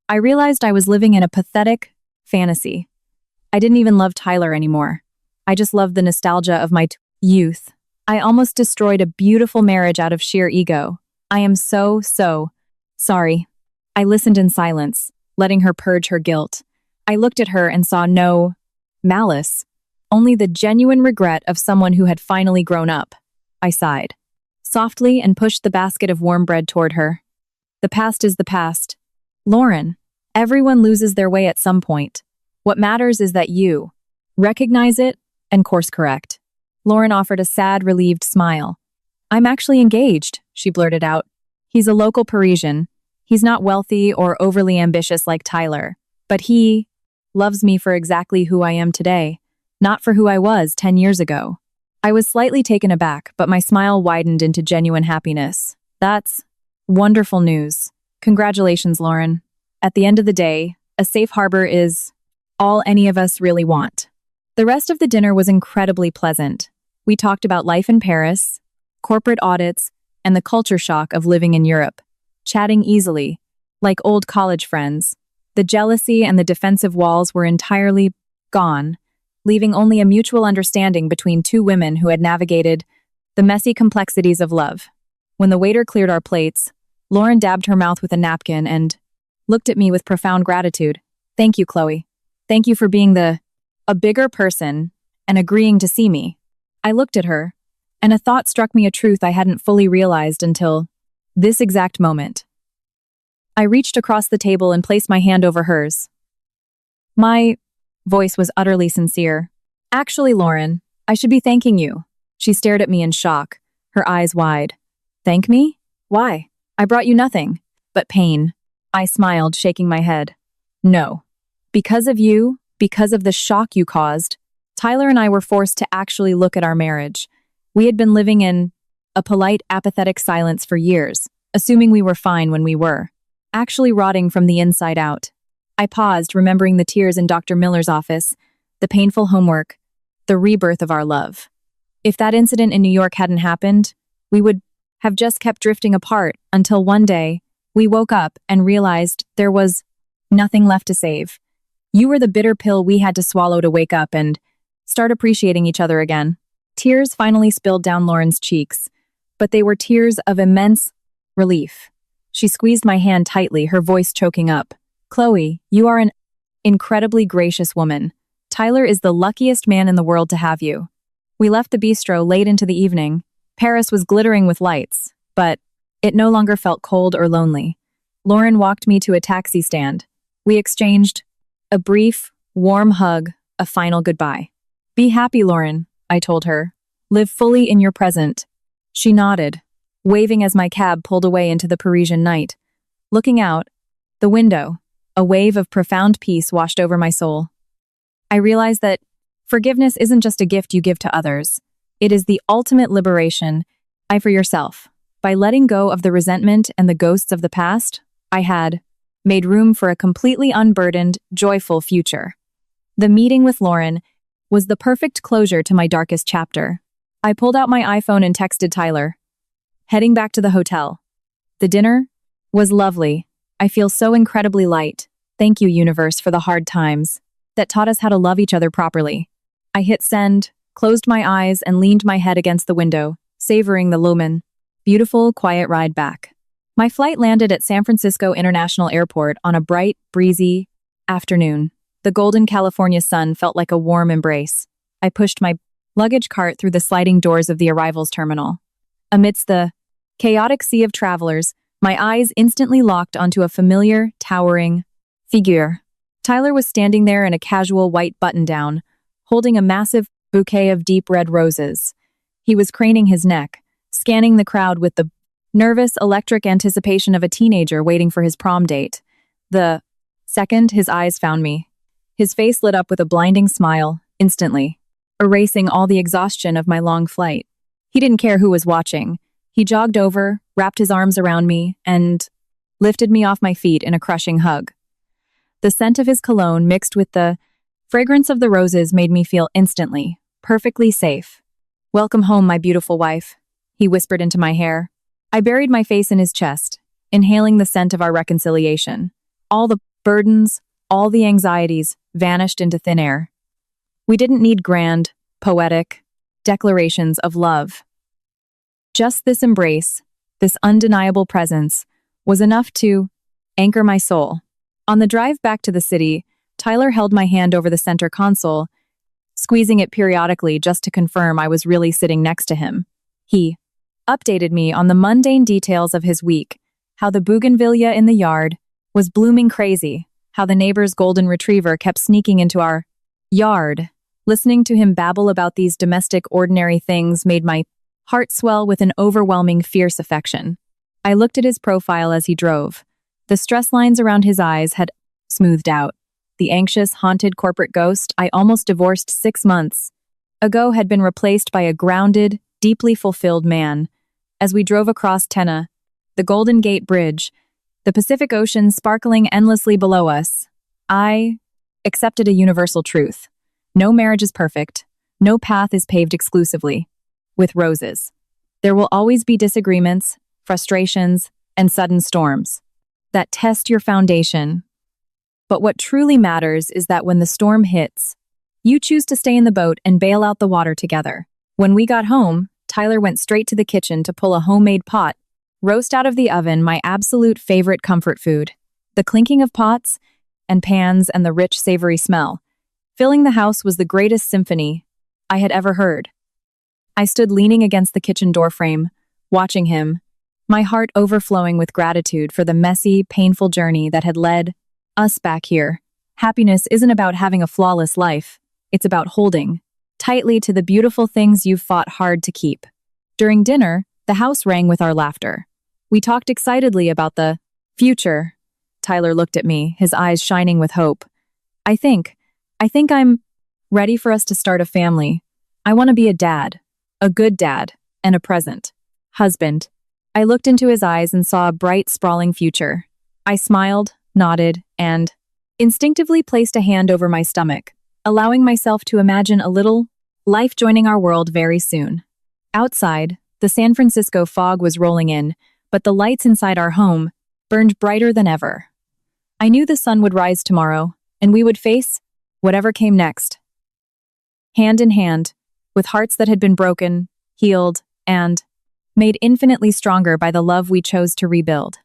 I realized I was living in a pathetic fantasy. I didn't even love Tyler anymore. I just loved the nostalgia of my youth. I almost destroyed a beautiful marriage out of sheer ego. I am so sorry. I listened in silence, letting her purge her guilt. I looked at her and saw no malice, only the genuine regret of someone who had finally grown up. I sighed softly and pushed the basket of warm bread toward her. The past is the past. Lauren, everyone loses their way at some point. What matters is that you recognize it and course correct. Lauren offered a sad, relieved smile. I'm actually engaged, she blurted out. He's a local Parisian. He's not wealthy or overly ambitious like Tyler, but he loves me for exactly who I am today, not for who I was 10 years ago. I was slightly taken aback, but my smile widened into genuine happiness. That's wonderful news. Congratulations, Lauren. At the end of the day, a safe harbor is all any of us really want. The rest of the dinner was incredibly pleasant. We talked about life in Paris, corporate audits, and the culture shock of living in Europe, chatting easily, like old college friends. The jealousy and the defensive walls were entirely gone, leaving only a mutual understanding between two women who had navigated the messy complexities of love. When the waiter cleared our plates, Lauren dabbed her mouth with a napkin and looked at me with profound gratitude. Thank you, Chloe. Thank you for being a bigger person and agreeing to see me. I looked at her, and a thought struck me, a truth I hadn't fully realized until this exact moment. I reached across the table and placed my hand over hers. My voice was utterly sincere. Actually, Lauren, I should be thanking you. She stared at me in shock, her eyes wide. Thank me? Why? I brought you nothing but pain. I smiled, shaking my head. No. Because of you, because of the shock you caused, Tyler and I were forced to actually look at our marriage. We had been living in a polite, apathetic silence for years, assuming we were fine when we were, actually rotting from the inside out. I paused, remembering the tears in Dr. Miller's office, the painful homework, the rebirth of our love. If that incident in New York hadn't happened, we would have just kept drifting apart until one day, we woke up and realized there was nothing left to save. You were the bitter pill we had to swallow to wake up and start appreciating each other again. Tears finally spilled down Lauren's cheeks, but they were tears of immense relief. She squeezed my hand tightly, her voice choking up. Chloe, you are an incredibly gracious woman. Tyler is the luckiest man in the world to have you. We left the bistro late into the evening. Paris was glittering with lights, but it no longer felt cold or lonely. Lauren walked me to a taxi stand. We exchanged a brief, warm hug, a final goodbye. Be happy, Lauren, I told her. Live fully in your present. She nodded, waving as my cab pulled away into the Parisian night. Looking out the window, a wave of profound peace washed over my soul. I realized that forgiveness isn't just a gift you give to others. It is the ultimate liberation for yourself. By letting go of the resentment and the ghosts of the past, I had made room for a completely unburdened, joyful future. The meeting with Lauren was the perfect closure to my darkest chapter. I pulled out my iPhone and texted Tyler, heading back to the hotel. The dinner was lovely. I feel so incredibly light. Thank you, universe, for the hard times that taught us how to love each other properly. I hit send, closed my eyes, and leaned my head against the window, savoring the beautiful, quiet ride back. My flight landed at San Francisco International Airport on a bright, breezy afternoon. The golden California sun felt like a warm embrace. I pushed my luggage cart through the sliding doors of the arrivals terminal. Amidst the chaotic sea of travelers, my eyes instantly locked onto a familiar, towering figure. Tyler was standing there in a casual white button-down, holding a massive bouquet of deep red roses. He was craning his neck, scanning the crowd with the nervous, electric anticipation of a teenager waiting for his prom date. The second his eyes found me, his face lit up with a blinding smile, instantly, erasing all the exhaustion of my long flight. He didn't care who was watching. He jogged over, wrapped his arms around me, and lifted me off my feet in a crushing hug. The scent of his cologne mixed with the fragrance of the roses made me feel instantly, perfectly safe. "Welcome home, my beautiful wife," he whispered into my hair. I buried my face in his chest, inhaling the scent of our reconciliation. All the burdens, all the anxieties vanished into thin air. We didn't need grand, poetic declarations of love. Just this embrace, this undeniable presence, was enough to anchor my soul. On the drive back to the city, Tyler held my hand over the center console, squeezing it periodically just to confirm I was really sitting next to him. He updated me on the mundane details of his week, how the bougainvillea in the yard was blooming crazy, how the neighbor's golden retriever kept sneaking into our yard. Listening to him babble about these domestic ordinary things made my heart swell with an overwhelming fierce affection. I looked at his profile as he drove. The stress lines around his eyes had smoothed out. The anxious, haunted corporate ghost I almost divorced 6 months ago had been replaced by a grounded, deeply fulfilled man. As we drove across Tena, the Golden Gate Bridge, the Pacific Ocean sparkling endlessly below us, I accepted a universal truth. No marriage is perfect. No path is paved exclusively with roses. There will always be disagreements, frustrations, and sudden storms that test your foundation. But what truly matters is that when the storm hits, you choose to stay in the boat and bail out the water together. When we got home, Tyler went straight to the kitchen to pull a homemade pot roast out of the oven, my absolute favorite comfort food. The clinking of pots and pans and the rich, savory smell filling the house was the greatest symphony I had ever heard. I stood leaning against the kitchen doorframe, watching him, my heart overflowing with gratitude for the messy, painful journey that had led us back here. Happiness isn't about having a flawless life. It's about holding tightly to the beautiful things you've fought hard to keep. During dinner, the house rang with our laughter. We talked excitedly about the future. Tyler looked at me, his eyes shining with hope. I think I'm ready for us to start a family. I want to be a dad, a good dad, and a present husband. I looked into his eyes and saw a bright, sprawling future. I smiled, nodded, and instinctively placed a hand over my stomach, allowing myself to imagine a little life joining our world very soon. Outside, the San Francisco fog was rolling in, but the lights inside our home burned brighter than ever. I knew the sun would rise tomorrow, and we would face whatever came next. Hand in hand, with hearts that had been broken, healed, and made infinitely stronger by the love we chose to rebuild.